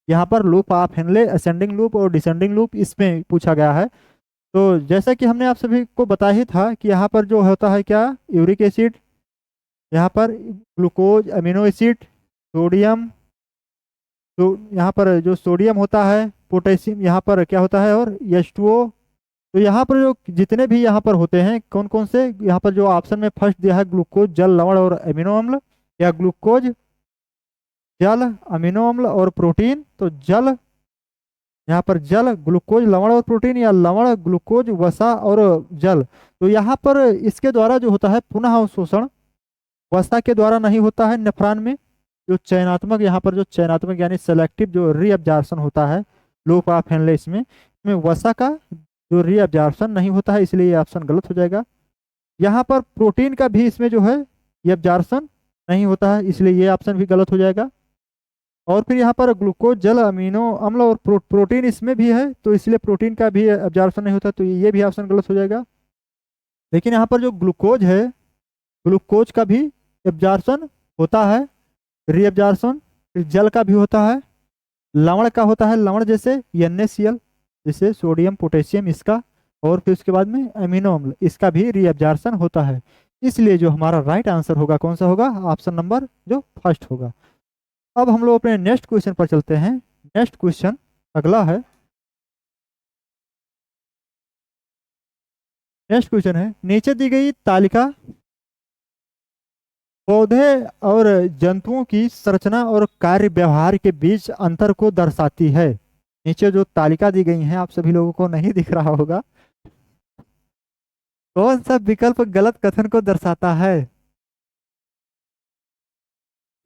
यहाँ पर loop of Henle, ascending loop और डिसेंडिंग लूप, इसमें पूछा गया है। तो जैसा कि हमने आप सभी को बताया ही था कि यहाँ पर जो होता है क्या, यूरिक एसिड, यहाँ पर ग्लूकोज, अमीनो एसिड, सोडियम, तो यहाँ पर जो सोडियम होता है, पोटेशियम यहाँ पर क्या होता है, और H2O। तो यहाँ पर जो जितने भी यहाँ पर होते हैं कौन कौन से, यहाँ पर जो ऑप्शन में फर्स्ट दिया है ग्लूकोज, जल, लवण और अमीनो अम्ल, या ग्लूकोज, जल, अमीनो अम्ल और प्रोटीन। तो जल, यहाँ पर जल, ग्लूकोज, लवण और प्रोटीन, या लवण, ग्लूकोज, वसा और जल। तो यहाँ पर इसके द्वारा जो होता है पुनः अवशोषण वसा के द्वारा नहीं होता है नेफ्रॉन में। जो चयनात्मक, यहाँ पर जो चयनात्मक यानी सेलेक्टिव जो रीअब्जॉर्प्शन होता है लूप ऑफ हेनले, इसमें वसा का जो रीअब्जॉर्प्शन नहीं होता है, इसलिए ये ऑप्शन गलत हो जाएगा। यहाँ पर प्रोटीन का भी इसमें जो है एब्जॉर्प्शन नहीं होता है, इसलिए ये ऑप्शन भी गलत हो जाएगा। और फिर यहाँ पर ग्लूकोज, जल, अमीनो अम्ल और प्रोटीन इसमें भी है, तो इसलिए प्रोटीन का भी एब्जॉर्प्शन नहीं होता, तो ये भी ऑप्शन गलत हो जाएगा। लेकिन यहाँ पर जो ग्लूकोज है, ग्लूकोज का भी एब्जॉर्प्शन होता है, रीअब्जॉर्प्शन। जल का भी होता है, लवण का होता है, लवण जैसे NaCl, जैसे सोडियम, पोटेशियम, इसका। और फिर उसके बाद में अमीनो अम्ल, इसका भी रीअब्जॉर्प्शन होता है। इसलिए जो हमारा राइट आंसर होगा कौन सा होगा? ऑप्शन नंबर जो फर्स्ट होगा। अब हम लोग अपने नेक्स्ट क्वेश्चन पर चलते हैं। नेक्स्ट क्वेश्चन अगला है, नेक्स्ट क्वेश्चन है, नीचे दी गई तालिका पौधे और जंतुओं की संरचना और कार्य व्यवहार के बीच अंतर को दर्शाती है। नीचे जो तालिका दी गई है आप सभी लोगों को नहीं दिख रहा होगा, कौन सा विकल्प गलत कथन को दर्शाता है?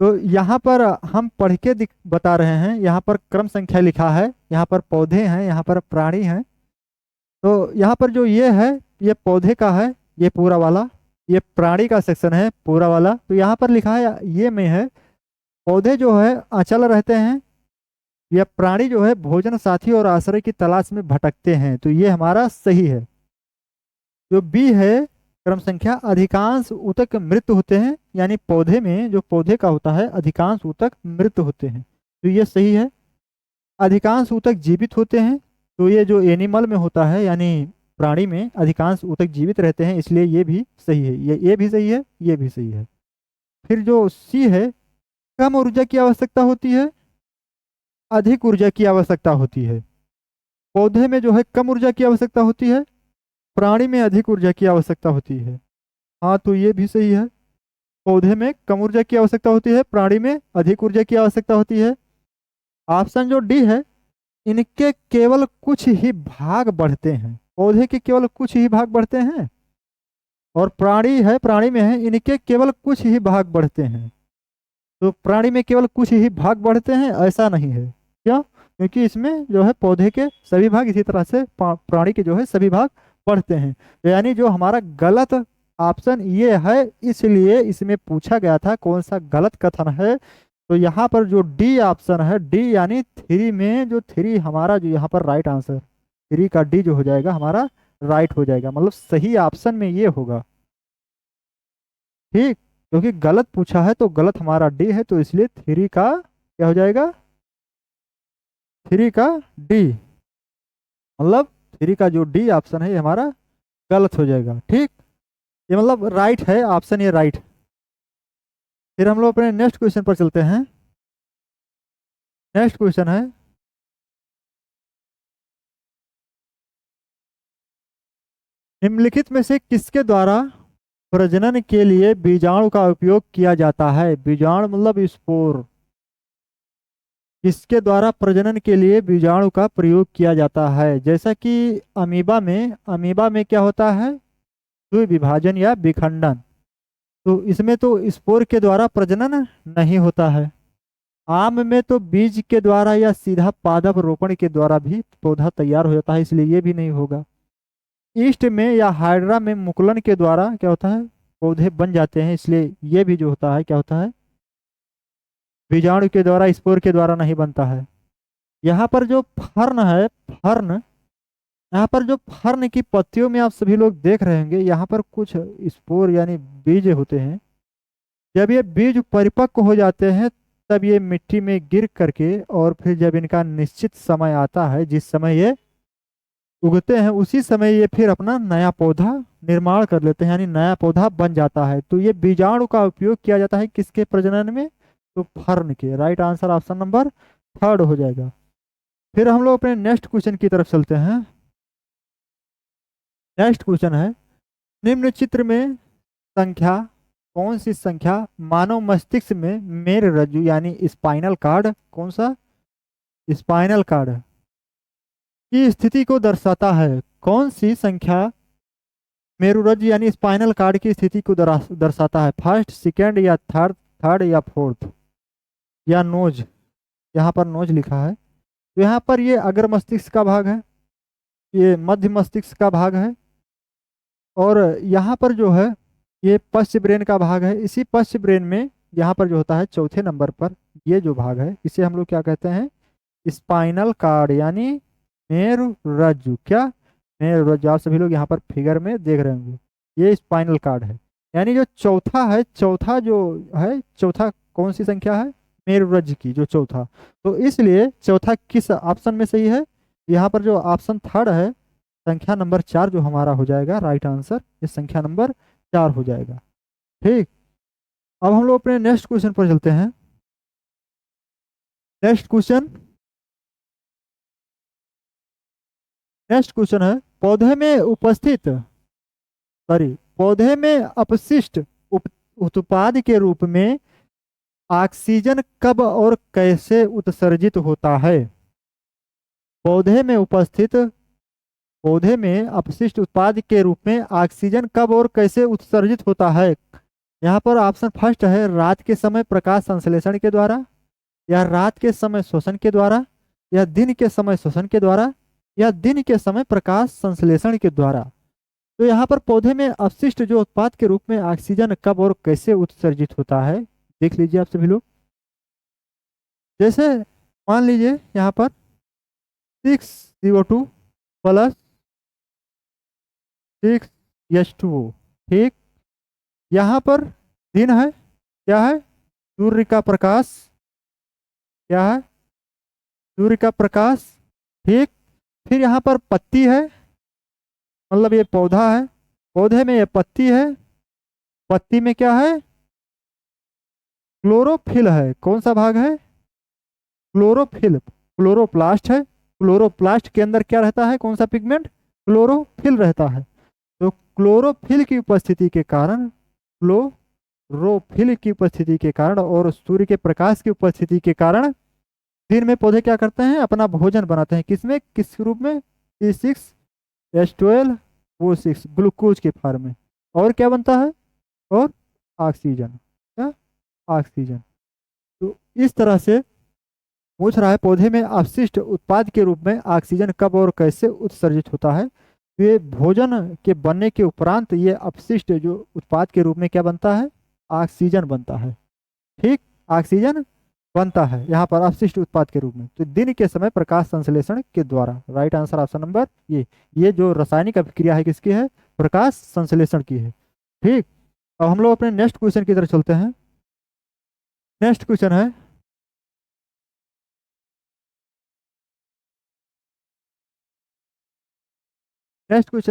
तो यहाँ पर हम पढ़ के बता रहे हैं। यहाँ पर क्रम संख्या लिखा है, यहाँ पर पौधे हैं, यहाँ पर प्राणी हैं। तो यहाँ पर जो ये है, ये पौधे का है, ये पूरा वाला, ये प्राणी का सेक्शन है पूरा वाला। तो यहाँ पर लिखा है, ये में है पौधे जो है अचल रहते हैं, यह प्राणी जो है भोजन साथी और आश्रय की तलाश में भटकते हैं। तो ये हमारा सही है। जो बी है क्रम संख्या, अधिकांश ऊतक मृत होते हैं, यानी पौधे में जो पौधे का होता है अधिकांश ऊतक मृत होते हैं, तो ये सही है। अधिकांश ऊतक जीवित होते हैं, तो ये जो एनिमल में होता है यानी प्राणी में अधिकांश ऊतक जीवित रहते हैं, इसलिए ये भी सही है। ये भी सही है, ये भी सही है। फिर जो सी है, कम ऊर्जा की आवश्यकता होती है, अधिक ऊर्जा की आवश्यकता होती है। पौधे में जो है कम ऊर्जा की आवश्यकता होती है, प्राणी में अधिक ऊर्जा की आवश्यकता होती है। हाँ, तो ये भी सही है। पौधे में कम ऊर्जा की आवश्यकता होती है, प्राणी में अधिक ऊर्जा की आवश्यकता होती है। ऑप्शन जो डी है, इनके केवल कुछ ही भाग बढ़ते हैं। पौधे के केवल कुछ ही भाग बढ़ते हैं, और प्राणी है, प्राणी में है, इनके केवल कुछ ही भाग बढ़ते हैं। तो प्राणी में केवल कुछ ही भाग बढ़ते हैं, ऐसा नहीं है। क्यों? क्योंकि इसमें जो है पौधे के सभी भाग, इसी तरह से प्राणी के जो है सभी भाग बढ़ते हैं। तो यानी जो हमारा गलत ऑप्शन ये है, इसलिए इसमें पूछा गया था कौन सा गलत कथन है। तो यहाँ पर जो डी ऑप्शन है, डी यानी थ्री में जो थ्री हमारा जो यहाँ पर राइट आंसर, थ्री का डी जो हो जाएगा हमारा राइट हो जाएगा, मतलब सही ऑप्शन में ये होगा। ठीक, क्योंकि गलत पूछा है तो गलत हमारा डी है, तो इसलिए थ्री का क्या हो जाएगा, थ्री का डी, मतलब थ्री का जो डी ऑप्शन है ये हमारा गलत हो जाएगा। ठीक, ये मतलब राइट है ऑप्शन, ये राइट। फिर हम लोग अपने नेक्स्ट क्वेश्चन पर चलते हैं। नेक्स्ट क्वेश्चन है, निम्नलिखित में से किसके द्वारा प्रजनन के लिए बीजाणु का उपयोग किया जाता है? बीजाणु मतलब स्पोर। किसके द्वारा प्रजनन के लिए बीजाणु का प्रयोग किया जाता है? जैसा कि अमीबा में क्या होता है, द्वि विभाजन या विखंडन। तो इसमें तो स्पोर के द्वारा प्रजनन नहीं होता है। आम में तो बीज के द्वारा या सीधा पादप रोपण के द्वारा भी पौधा तैयार हो जाता है, इसलिए ये भी नहीं होगा। ईस्ट में या हाइड्रा में मुकुलन के द्वारा क्या होता है, पौधे बन जाते हैं, इसलिए ये भी जो होता है क्या होता है, बीजाणु के द्वारा, स्पोर के द्वारा नहीं बनता है। यहाँ पर जो फर्न है, फर्न, यहाँ पर जो फर्न की पत्तियों में आप सभी लोग देख रहे होंगे, यहाँ पर कुछ स्पोर यानी बीज होते हैं। जब ये बीज परिपक्व हो जाते हैं तब ये मिट्टी में गिर करके, और फिर जब इनका निश्चित समय आता है, जिस समय ये उगते हैं, उसी समय ये फिर अपना नया पौधा निर्माण कर लेते हैं, यानी नया पौधा बन जाता है। तो ये बीजाणु का उपयोग किया जाता है किसके प्रजनन में, तो फर्न के। Right answer option number third हो जाएगा। फिर हम लोग अपने नेक्स्ट क्वेश्चन की तरफ चलते हैं। नेक्स्ट क्वेश्चन है, निम्न चित्र में संख्या, कौन सी संख्या मानव मस्तिष्क में मेरुरज्जु यानी स्पाइनल कार्ड, कौन सा, स्पाइनल कार्ड की स्थिति को दर्शाता है? कौन सी संख्या मेरुरज्जु यानी स्पाइनल कार्ड की स्थिति को दर्शाता है? फर्स्ट, सेकंड या थर्ड, थर्ड या फोर्थ, या नोज? यहाँ पर नोज लिखा है, तो यहाँ पर ये अग्र मस्तिष्क का भाग है, ये मध्य मस्तिष्क का भाग है, और यहाँ पर जो है ये पश्च ब्रेन का भाग है। इसी पश्च ब्रेन में यहाँ पर जो होता है चौथे नंबर पर ये जो भाग है, इसे हम लोग क्या कहते हैं, स्पाइनल कार्ड यानी मेरुरज्जु। क्या, मेरुरज्जु। आप सभी लोग यहाँ पर फिगर में देख रहे होंगे, ये स्पाइनल कार्ड है। यानी जो चौथा है, चौथा जो है, चौथा कौन सी संख्या है, मेरुरज्जु की जो चौथा। तो इसलिए चौथा किस ऑप्शन में सही है, यहाँ पर जो ऑप्शन थर्ड है, संख्या नंबर 4 जो हमारा हो जाएगा राइट आंसर, ये संख्या नंबर 4 हो जाएगा। ठीक, अब हम लोग अपने नेक्स्ट क्वेश्चन पर चलते हैं। नेक्स्ट क्वेश्चन, नेक्स्ट क्वेश्चन है, पौधे में उपस्थित, सॉरी, पौधे में अपशिष्ट उत्पाद के रूप में ऑक्सीजन कब और कैसे उत्सर्जित होता है? पौधे में उपस्थित, पौधे में अपशिष्ट उत्पाद के रूप में ऑक्सीजन कब और कैसे उत्सर्जित होता है? यहाँ पर ऑप्शन फर्स्ट है, रात के समय प्रकाश संश्लेषण के द्वारा, या रात के समय श्वसन के द्वारा, या दिन के समय श्वसन के द्वारा, या दिन के समय प्रकाश संश्लेषण के द्वारा। तो यहाँ पर पौधे में अपशिष्ट जो उत्पाद के रूप में ऑक्सीजन कब और कैसे उत्सर्जित होता है, देख लीजिए आप सभी लोग। जैसे मान लीजिए यहाँ पर 6CO2 प्लस 6H2O। ठीक, यहाँ पर दिन है, क्या है, सूर्य का प्रकाश, क्या है, सूर्य का प्रकाश। ठीक, फिर यहाँ पर पत्ती है, मतलब ये पौधा है, पौधे में ये पत्ती है, पत्ती में क्या है, क्लोरोफिल है। कौन सा भाग है, क्लोरोफिल, क्लोरोप्लास्ट है। क्लोरोप्लास्ट के अंदर क्या रहता है, कौन सा पिगमेंट, क्लोरोफिल रहता है। क्लोरोफिल की उपस्थिति के कारण, क्लोरोफिल की उपस्थिति के कारण और सूर्य के प्रकाश की उपस्थिति के कारण दिन में पौधे क्या करते हैं, अपना भोजन बनाते हैं। किसमें, किस रूप में, C6H12O6 ग्लूकोज के फॉर्म में। और क्या बनता है, और ऑक्सीजन, क्या, ऑक्सीजन। तो इस तरह से पूछ रहा है पौधे में अपशिष्ट उत्पाद के रूप में ऑक्सीजन कब और कैसे उत्सर्जित होता है। तो ये भोजन के बनने के उपरांत ये अपशिष्ट जो उत्पाद के रूप में क्या बनता है, ऑक्सीजन बनता है। ठीक, ऑक्सीजन बनता है यहाँ पर अपशिष्ट उत्पाद के रूप में। तो दिन के समय प्रकाश संश्लेषण के द्वारा, राइट आंसर ऑप्शन नंबर ये जो रासायनिक अभिक्रिया है किसकी है, प्रकाश संश्लेषण की है। ठीक, अब हम लोग अपने नेक्स्ट क्वेश्चन की तरफ चलते हैं। नेक्स्ट क्वेश्चन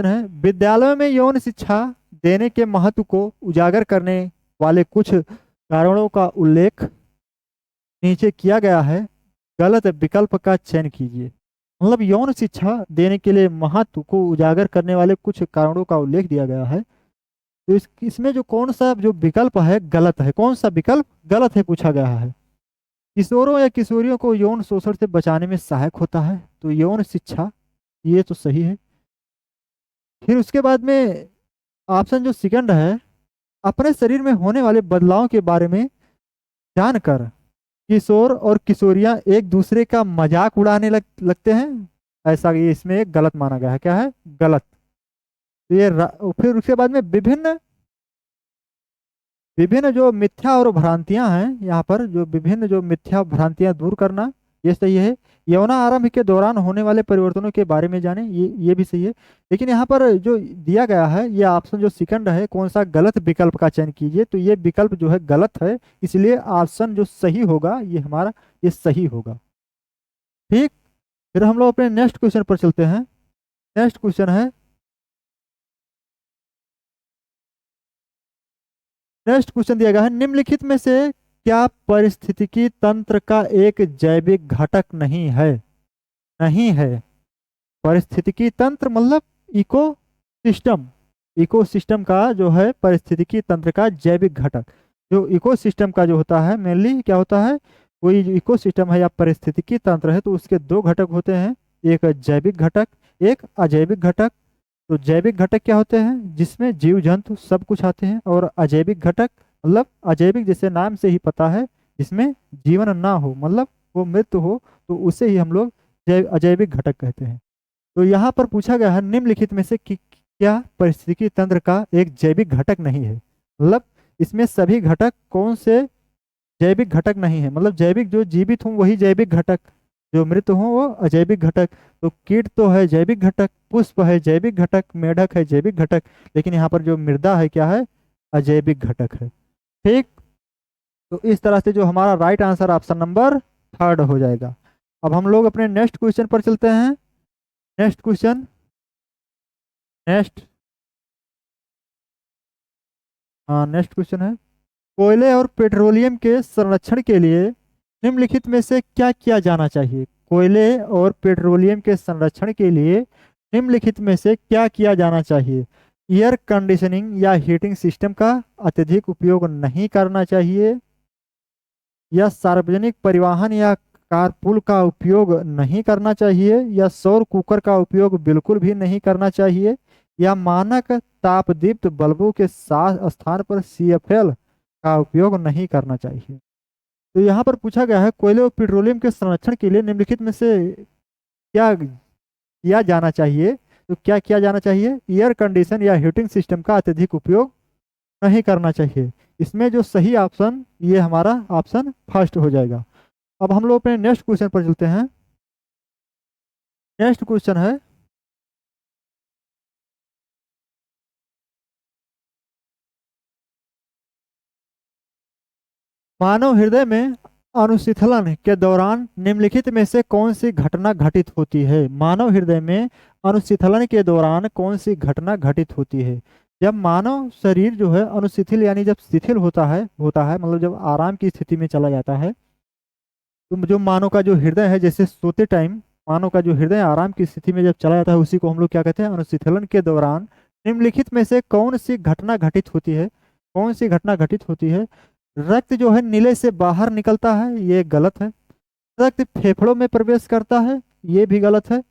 है, विद्यालयों में यौन शिक्षा देने के महत्व को उजागर करने वाले कुछ कारणों का उल्लेख नीचे किया गया है, गलत विकल्प का चयन कीजिए। मतलब यौन शिक्षा देने के लिए महत्व को उजागर करने वाले कुछ कारणों का उल्लेख दिया गया है। तो इसमें जो कौन सा जो विकल्प है गलत है, कौन सा विकल्प गलत है पूछा गया है। किशोरों या किशोरियों को यौन शोषण से बचाने में सहायक होता है, तो यौन शिक्षा, ये तो सही है। फिर उसके बाद में ऑप्शन जो सेकंड है, अपने शरीर में होने वाले बदलाव के बारे में जानकर किशोर और किशोरियां एक दूसरे का मजाक उड़ाने लगते हैं, ऐसा ये इसमें एक गलत माना गया है। क्या है, गलत। तो फिर उसके बाद में विभिन्न विभिन्न जो मिथ्या और भ्रांतियां हैं, यहाँ पर जो विभिन्न जो मिथ्या भ्रांतियां दूर करना, ये सही है। यौना आरंभ के दौरान होने वाले परिवर्तनों के बारे में जाने, ये भी सही है। लेकिन यहाँ पर जो दिया गया है, ये ऑप्शन जो सेकंड है, कौन सा, गलत विकल्प का चयन कीजिए। तो ये विकल्प जो है गलत है, इसलिए ऑप्शन जो सही होगा ये हमारा ये सही होगा। ठीक, फिर हम लोग अपने नेक्स्ट क्वेश्चन पर चलते हैं। नेक्स्ट क्वेश्चन है, नेक्स्ट क्वेश्चन दिया गया है, निम्नलिखित में से क्या पारिस्थितिकी तंत्र का एक जैविक घटक नहीं है। नहीं है, पारिस्थितिकी तंत्र मतलब इको सिस्टम, इकोसिस्टम का जो है पारिस्थितिकी तंत्र का जैविक घटक। जो इकोसिस्टम का जो होता है मेनली क्या होता है, कोई जो इकोसिस्टम है या पारिस्थितिकी तंत्र है तो उसके दो घटक होते हैं, एक जैविक घटक, एक अजैविक घटक। तो जैविक घटक क्या होते हैं, जिसमें जीव जंतु सब कुछ आते हैं, और अजैविक घटक मतलब अजैविक जैसे नाम से ही पता है, जिसमें जीवन ना हो, मतलब वो मृत हो, तो उसे ही हम लोग अजैविक घटक कहते हैं। तो यहाँ पर पूछा गया है निम्नलिखित में से कि क्या पारिस्थितिकी तंत्र का एक जैविक घटक नहीं है। मतलब इसमें सभी घटक कौन से जैविक घटक नहीं है, मतलब जैविक जो जीवित हों वही जैविक घटक, जो मृत हों वो अजैविक घटक। तो कीट तो है जैविक घटक, पुष्प है जैविक घटक, मेढक है जैविक घटक, लेकिन यहाँ पर जो मृदा है क्या है, अजैविक घटक है। ठीक, तो इस तरह से जो हमारा right answer option number third हो जाएगा। अब हम लोग अपने नेक्स्ट क्वेश्चन पर चलते हैं। नेक्स्ट क्वेश्चन, नेक्स्ट हाँ नेक्स्ट क्वेश्चन है, कोयले और पेट्रोलियम के संरक्षण के लिए निम्नलिखित में से क्या किया जाना चाहिए। कोयले और पेट्रोलियम के संरक्षण के लिए निम्नलिखित में से क्या किया जाना चाहिए। एयर कंडीशनिंग या हीटिंग सिस्टम का अत्यधिक उपयोग नहीं करना चाहिए, या सार्वजनिक परिवहन या कारपूल का उपयोग नहीं करना चाहिए, या सौर कुकर का उपयोग बिल्कुल भी नहीं करना चाहिए, या मानक तापदीप्त बल्बों के साथ स्थान पर CFL का उपयोग नहीं करना चाहिए। तो यहाँ पर पूछा गया है कोयले और पेट्रोलियम के संरक्षण के लिए निम्नलिखित में से क्या किया जाना चाहिए। तो क्या किया जाना चाहिए, एयर कंडीशन या हीटिंग सिस्टम का अत्यधिक उपयोग नहीं करना चाहिए। इसमें जो सही ऑप्शन ये हमारा ऑप्शन फर्स्ट हो जाएगा। अब हम लोग अपने नेक्स्ट क्वेश्चन पर चलते हैं। नेक्स्ट क्वेश्चन है, मानव हृदय में अनुशीतलन के दौरान निम्नलिखित में से कौन सी घटना घटित होती है। मानव हृदय में अनुशीतलन के दौरान कौन सी घटना घटित होती है। जब मानव शरीर जो है अनुशिथिल यानी जब शिथिल होता है मतलब जब आराम की स्थिति में चला जाता है, तो जो मानव का जो हृदय है, जैसे सोते टाइम मानव का जो हृदय आराम की स्थिति में जब चला जाता है, उसी को हम लोग क्या कहते हैं, अनुशीतलन के दौरान निम्नलिखित में से कौन सी घटना घटित होती है? कौन सी घटना घटित होती है? रक्त जो है नीले से बाहर निकलता है, ये गलत है। रक्त फेफड़ों में प्रवेश करता है, ये भी गलत है।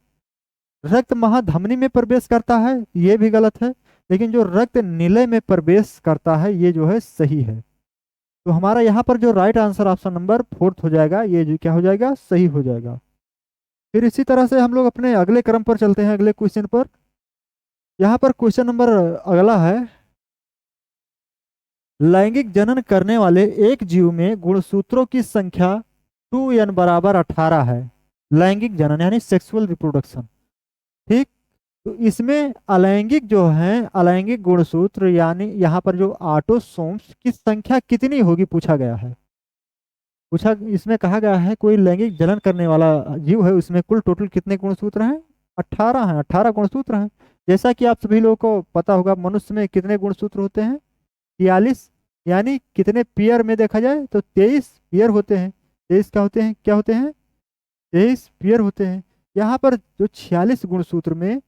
रक्त महाधमनी में प्रवेश करता है, ये भी गलत है। लेकिन जो रक्त नीले में प्रवेश करता है, ये जो है सही है। तो हमारा यहाँ पर जो right answer option number fourth हो जाएगा, ये जो क्या हो जाएगा, सही हो जाएगा। फिर इसी तरह से हम लोग अपने अगले क्रम पर चलते हैं, अगले क्वेश्चन पर। यहाँ पर क्वेश्चन नंबर अगला है, लैंगिक जनन करने वाले एक जीव में गुणसूत्रों की संख्या 2n बराबर 18 है। लैंगिक जनन यानी सेक्सुअल रिप्रोडक्शन, ठीक। तो इसमें अलैंगिक जो है, अलैंगिक गुणसूत्र यानी यहाँ पर जो ऑटोसोम्स की संख्या कितनी होगी पूछा गया है। पूछा, इसमें कहा गया है कोई लैंगिक जनन करने वाला जीव है, उसमें कुल टोटल कितने गुणसूत्र हैं? 18 हैं, 18 गुणसूत्र हैं। जैसा कि आप सभी लोगों को पता होगा, मनुष्य में कितने गुणसूत्र होते हैं? 43। यानी कितने पेयर में देखा जाए तो 23 पेयर होते हैं। 23 क्या होते हैं, क्या होते हैं? 23 पेयर होते हैं। यहाँ पर जो 46 गुणसूत्र में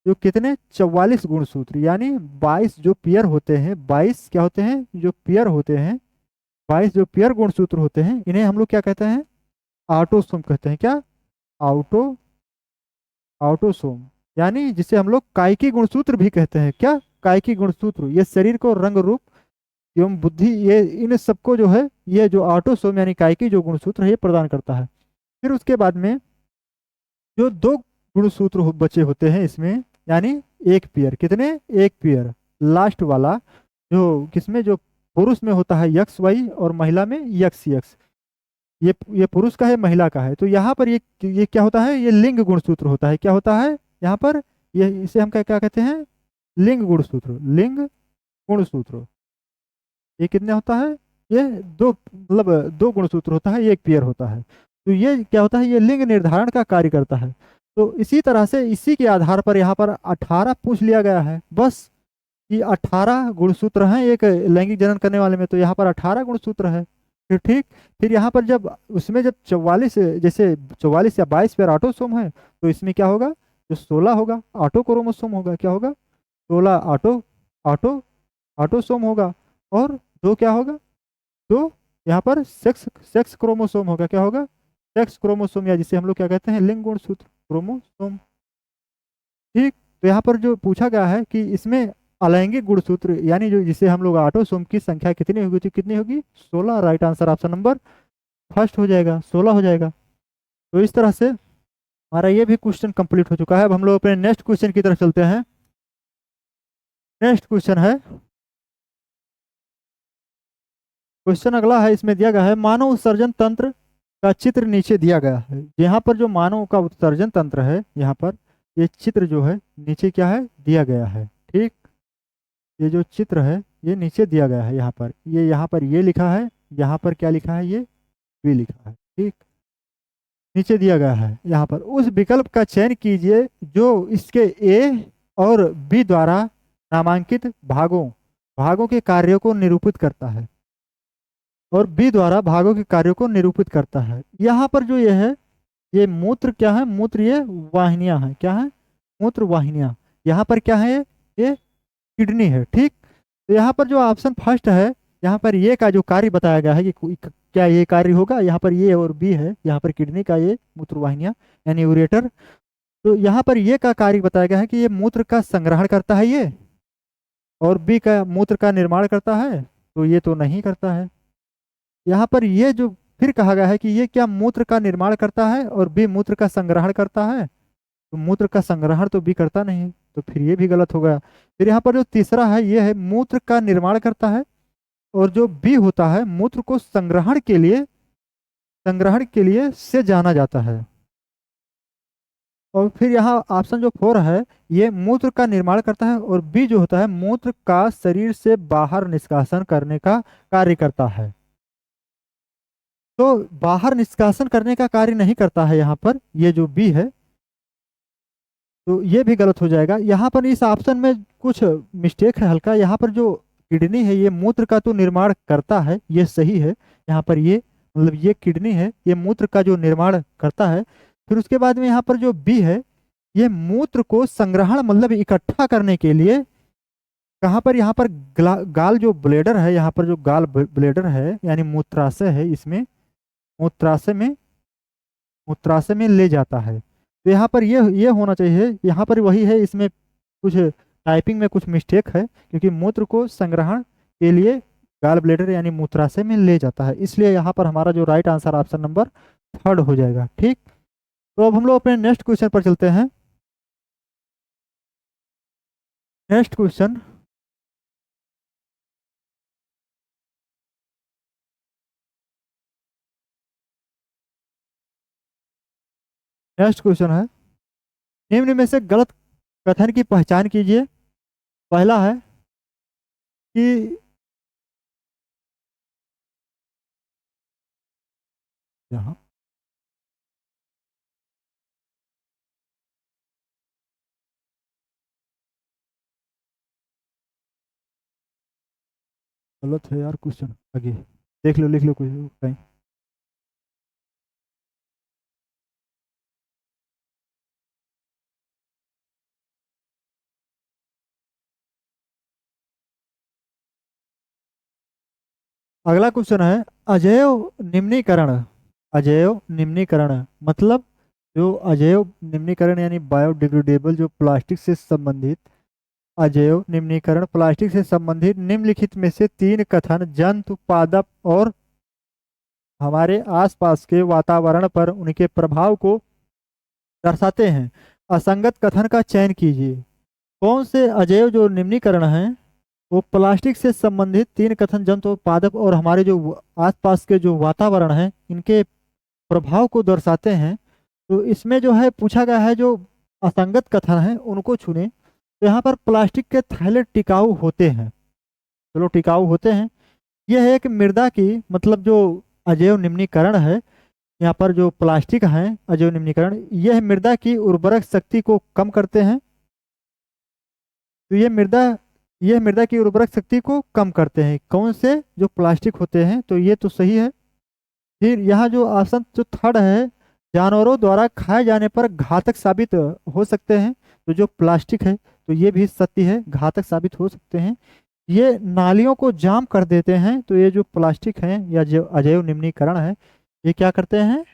जो कितने 44 गुणसूत्र यानी 22 जो पेयर होते हैं, 22 क्या होते हैं जो पेयर होते हैं, 22 जो पेयर गुणसूत्र होते हैं, इन्हें हम लोग क्या कहते हैं? ऑटोसोम कहते हैं। क्या? ऑटो ऑटोसोम, यानी जिसे हम लोग कायिकी गुणसूत्र भी कहते हैं। क्या? कायिकी गुणसूत्र। ये शरीर को रंग रूप एवं बुद्धि, ये इन सबको जो है, ये जो ऑटोसोम यानी कायिकी जो गुणसूत्र है, ये प्रदान करता है। फिर उसके बाद में जो दो गुणसूत्र बचे होते हैं इसमें, यानी एक पेयर, कितने? एक पेयर, लास्ट वाला जो किसमें, जो पुरुष में होता है यक्स वाई और महिला में यक्स यक्स। ये पुरुष का है, महिला का है। तो यहाँ पर ये क्या होता है? ये लिंग गुणसूत्र होता है। क्या होता है यहाँ पर? ये इसे हम क्या क्या कहते हैं? लिंग गुणसूत्र। लिंग गुणसूत्र ये कितने होता है? ये दो, मतलब दो गुणसूत्र होता है, एक पेयर होता है। तो ये क्या होता है? ये लिंग निर्धारण का कार्य करता है। तो इसी तरह से इसी के आधार पर यहाँ पर 18 पूछ लिया गया है बस, कि 18 गुणसूत्र हैं एक लैंगिक जनन करने वाले में। तो यहाँ पर 18 गुणसूत्र है। फिर ठीक, फिर यहाँ पर जब उसमें जब 44, जैसे 44 या 22 पेयर ऑटोसोम है, तो इसमें क्या होगा? जो 16 होगा ऑटो क्रोमोसोम होगा। क्या होगा? 16 ऑटो ऑटो ऑटोसोम होगा। और दो क्या होगा? दो यहाँ पर सेक्स सेक्स क्रोमोसोम होगा। क्या होगा? सेक्स क्रोमोसोम, या जिसे हम लोग क्या कहते हैं? लिंग गुणसूत्र क्रोमोसोम, ठीक। तो यहाँ पर जो पूछा गया है कि इसमें अलैंगिक गुणसूत्र यानी जो जिसे हम लोग ऑटोसोम की संख्या कितनी होगी, तो कितनी होगी? 16। Right answer option number first हो जाएगा, 16 हो जाएगा। तो इस तरह से हमारा ये भी क्वेश्चन कंप्लीट हो चुका है। अब हम लोग अपने नेक्स्ट क्वेश्चन की तरफ चलते हैं। नेक्स्ट क्वेश्चन है, क्वेश्चन अगला है, इसमें दिया गया है मानव उत्सर्जन तंत्र का चित्र नीचे दिया गया है। यहाँ पर जो मानव का उत्सर्जन तंत्र है, यहाँ पर ये चित्र जो है नीचे क्या है दिया गया है, ठीक। ये जो चित्र है ये नीचे दिया गया है। यहाँ पर ये लिखा है, यहाँ पर क्या लिखा है? ये भी लिखा है, ठीक। नीचे दिया गया है। यहाँ पर उस विकल्प का चयन कीजिए जो इसके ए और बी द्वारा नामांकित भागों भागों के कार्यों को निरूपित करता है, और बी द्वारा भागों के कार्यों को निरूपित करता है। यहाँ पर जो ये है, ये मूत्र क्या है? मूत्र ये वाहिनियां हैं। क्या है? मूत्र वाहिनियां। यहाँ पर क्या है? ये किडनी है, ठीक। तो यहाँ पर जो ऑप्शन फर्स्ट है, यहाँ पर ये का जो कार्य बताया गया है कि क्या ये कार्य होगा, यहाँ पर ये और बी है, यहाँ पर किडनी का ये मूत्र वाहिनियां यानी यूरेटर। तो यहाँ पर ये का कार्य बताया गया है कि ये मूत्र का संग्रहण करता है ये, और बी का मूत्र का निर्माण करता है, तो ये तो नहीं करता है। यहाँ पर ये जो फिर कहा गया है कि ये क्या मूत्र का निर्माण करता है और बी मूत्र का संग्रहण करता है, तो मूत्र का संग्रहण तो बी करता नहीं, तो फिर ये भी गलत हो गया। फिर यहाँ पर जो तीसरा है, ये है मूत्र का निर्माण करता है, और जो बी होता है मूत्र को संग्रहण के लिए से जाना जाता है। और फिर यहाँ ऑप्शन जो 4 है, ये मूत्र का निर्माण करता है, और बी जो होता है मूत्र का शरीर से बाहर निष्कासन करने का कार्य करता है। तो बाहर निष्कासन करने का कार्य नहीं करता है यहाँ पर, ये जो बी है, तो ये भी गलत हो जाएगा। यहाँ पर इस ऑप्शन में कुछ मिस्टेक है हल्का। यहाँ पर जो किडनी है ये मूत्र का तो निर्माण करता है, ये सही है। यहाँ पर ये मतलब ये किडनी है, ये मूत्र का जो निर्माण करता है। फिर उसके बाद में यहाँ पर जो बी है, ये मूत्र को संग्रहण मतलब इकट्ठा करने के लिए कहाँ पर, यहाँ पर गाल जो ब्लेडर है, यहाँ पर जो गाल ब्लेडर है यानी मूत्राशय है, इसमें मूत्राशय में मूत्राशय में ले जाता है। तो यहाँ पर ये होना चाहिए, यहाँ पर वही है, इसमें कुछ टाइपिंग में कुछ मिस्टेक है, क्योंकि मूत्र को संग्रहण के लिए गाल ब्लेडर यानी मूत्राशय में ले जाता है, इसलिए यहाँ पर हमारा जो right answer option number third हो जाएगा। ठीक, तो अब हम लोग अपने नेक्स्ट क्वेश्चन पर चलते हैं। नेक्स्ट क्वेश्चन, नेक्स्ट क्वेश्चन है, निम्न में से गलत कथन की पहचान कीजिए। पहला है कि, यहाँ गलत है यार क्वेश्चन, आगे देख लो, लिख लो कुछ कहीं। अगला क्वेश्चन है, अजैव निम्नीकरण। अजैव निम्नीकरण मतलब, जो अजैव निम्नीकरण यानी बायोडिग्रेडेबल, जो प्लास्टिक से संबंधित, अजैव निम्नीकरण प्लास्टिक से संबंधित निम्नलिखित में से तीन कथन जंतु, पादप और हमारे आसपास के वातावरण पर उनके प्रभाव को दर्शाते हैं। असंगत कथन का चयन कीजिए। कौन से अजैव जो निम्नीकरण हैं वो प्लास्टिक से संबंधित तीन कथन जंतु, पादप और हमारे जो आसपास के जो वातावरण है इनके प्रभाव को दर्शाते हैं। तो इसमें जो है पूछा गया है, जो असंगत कथन है उनको चुने। तो यहाँ पर प्लास्टिक के थैले टिकाऊ होते हैं, चलो टिकाऊ होते हैं। यह है एक मृदा की, मतलब जो अजैव निम्नीकरण है, यहाँ पर जो प्लास्टिक है अजैव निम्नीकरण, यह मृदा की उर्वरक शक्ति को कम करते हैं। तो यह मृदा की उर्वरक शक्ति को कम करते हैं, कौन से, जो प्लास्टिक होते हैं, तो ये तो सही है। फिर यहाँ जो ऑप्शन जो थर्ड है, जानवरों द्वारा खाए जाने पर घातक साबित हो सकते हैं, तो जो प्लास्टिक है तो ये भी सत्य है, घातक साबित हो सकते हैं। ये नालियों को जाम कर देते हैं, तो ये जो प्लास्टिक है या जो अजैव निम्नीकरण है, ये क्या करते हैं,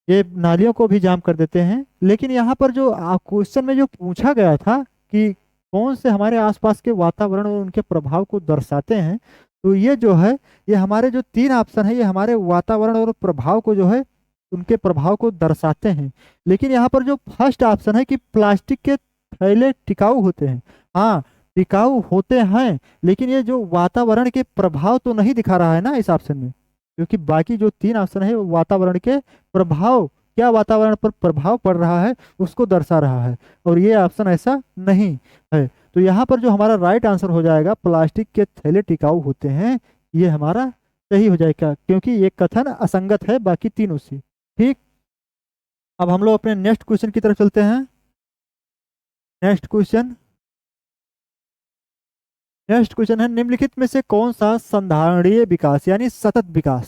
ये नालियों को भी जाम कर देते हैं। लेकिन यहाँ पर जो क्वेश्चन में जो पूछा गया था कि कौन से हमारे आसपास के वातावरण और उनके प्रभाव को दर्शाते हैं, तो ये जो है, ये हमारे जो तीन ऑप्शन है, ये हमारे वातावरण और प्रभाव को जो है, उनके प्रभाव को दर्शाते हैं। लेकिन यहाँ पर जो फर्स्ट ऑप्शन है कि प्लास्टिक के थैले टिकाऊ होते हैं, हाँ टिकाऊ होते हैं, लेकिन ये जो वातावरण के प्रभाव तो नहीं दिखा रहा है ना इस ऑप्शन में, क्योंकि बाकी जो तीन ऑप्शन है वो वातावरण के प्रभाव, क्या वातावरण पर प्रभाव पड़ रहा है उसको दर्शा रहा है, और ये ऑप्शन ऐसा नहीं है। तो यहाँ पर जो हमारा राइट आंसर हो जाएगा, प्लास्टिक के थैले टिकाऊ होते हैं, ये हमारा सही हो जाएगा, क्योंकि ये कथन असंगत है बाकी तीनों से। ठीक, अब हम लोग अपने नेक्स्ट क्वेश्चन की तरफ चलते हैं। नेक्स्ट क्वेश्चन, नेक्स्ट क्वेश्चन है, निम्नलिखित में से कौन सा संधारणीय विकास यानी सतत विकास,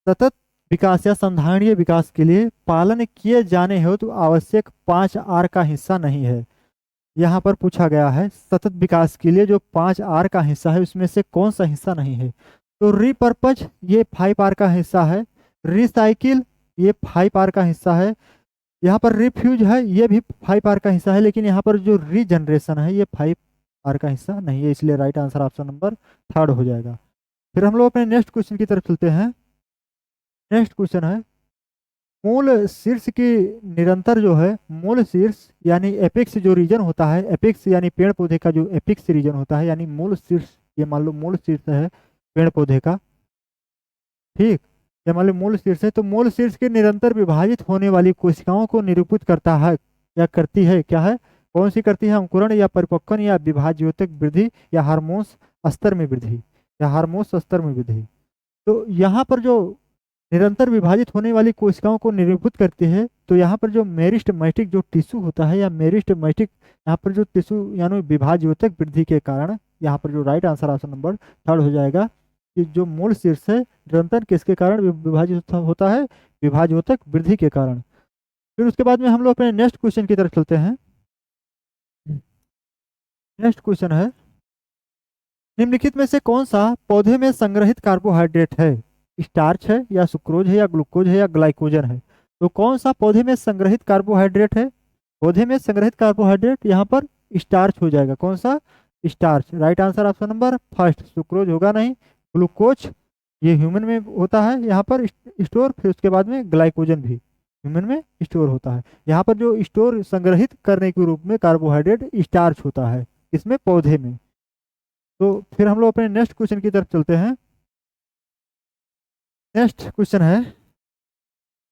सतत विकास या संधारणीय विकास के लिए पालन किए जाने हेतु आवश्यक 5 आर का हिस्सा नहीं है। यहाँ पर पूछा गया है सतत विकास के लिए जो 5 आर का हिस्सा है उसमें से कौन सा हिस्सा नहीं है। तो रिपर्पज ये 5 आर का हिस्सा है, रिसाइकिल ये 5 आर का हिस्सा है, यहाँ पर रिफ्यूज है ये भी 5 आर का हिस्सा है, लेकिन यहाँ पर जो रीजनरेशन है ये 5 आर का हिस्सा नहीं है, इसलिए right answer option number third हो जाएगा। फिर हम लोग अपने नेक्स्ट क्वेश्चन की तरफ चलते हैं। नेक्स्ट क्वेश्चन है, मूल शीर्ष की निरंतर जो है, मूल शीर्ष यानी एपेक्स जो रीजन होता है, एपेक्स यानी पेड़ पौधे का जो एपेक्स रीजन होता है, यानी मूल शीर्ष, ये मान लो मूल शीर्ष है पेड़ पौधे का, ठीक, ये मान लो मूल शीर्ष है, तो मूल शीर्ष के निरंतर विभाजित होने वाली कोशिकाओं को निरूपित करता है या करती है, क्या है, कौन सी करती है, अंकुरण या परिपक्वन या विभाज्योतक वृद्धि या हार्मोन्स स्तर में वृद्धि, या हार्मोन्स स्तर में वृद्धि। तो यहाँ पर जो निरंतर विभाजित होने वाली कोशिकाओं को निरूपित करती है, तो यहाँ पर जो मेरिस्टेमेटिक जो टिश्यू होता है, या मेरिस्टेमेटिक यहाँ पर जो टिश्यू यानी विभाज्योतक वृद्धि के कारण, यहाँ पर जो right answer option number third हो जाएगा कि जो मूल शीर्ष है निरंतर किसके कारण विभाजित होता है, विभाज्योतक वृद्धि के कारण। फिर उसके बाद में हम लोग अपने नेक्स्ट क्वेश्चन की तरफ चलते हैं। नेक्स्ट क्वेश्चन है, निम्नलिखित में से कौन सा पौधे में संग्रहित कार्बोहाइड्रेट है? स्टार्च है या सुक्रोज है या ग्लूकोज है या ग्लाइकोजन है? तो कौन सा पौधे में संग्रहित कार्बोहाइड्रेट है? पौधे में संग्रहित कार्बोहाइड्रेट यहाँ पर स्टार्च हो जाएगा। कौन सा? Starch. Right answer option number first, sucrose होगा नहीं। ग्लूकोज ये ह्यूमन में होता है यहाँ पर स्टोर, फिर उसके बाद में ग्लाइकोजन भी ह्यूमन में स्टोर होता है। यहाँ पर जो स्टोर संग्रहित करने के रूप में कार्बोहाइड्रेट स्टार्च होता है, इसमें पौधे में। तो फिर हम लोग अपने नेक्स्ट क्वेश्चन की तरफ चलते हैं। नेक्स्ट क्वेश्चन है,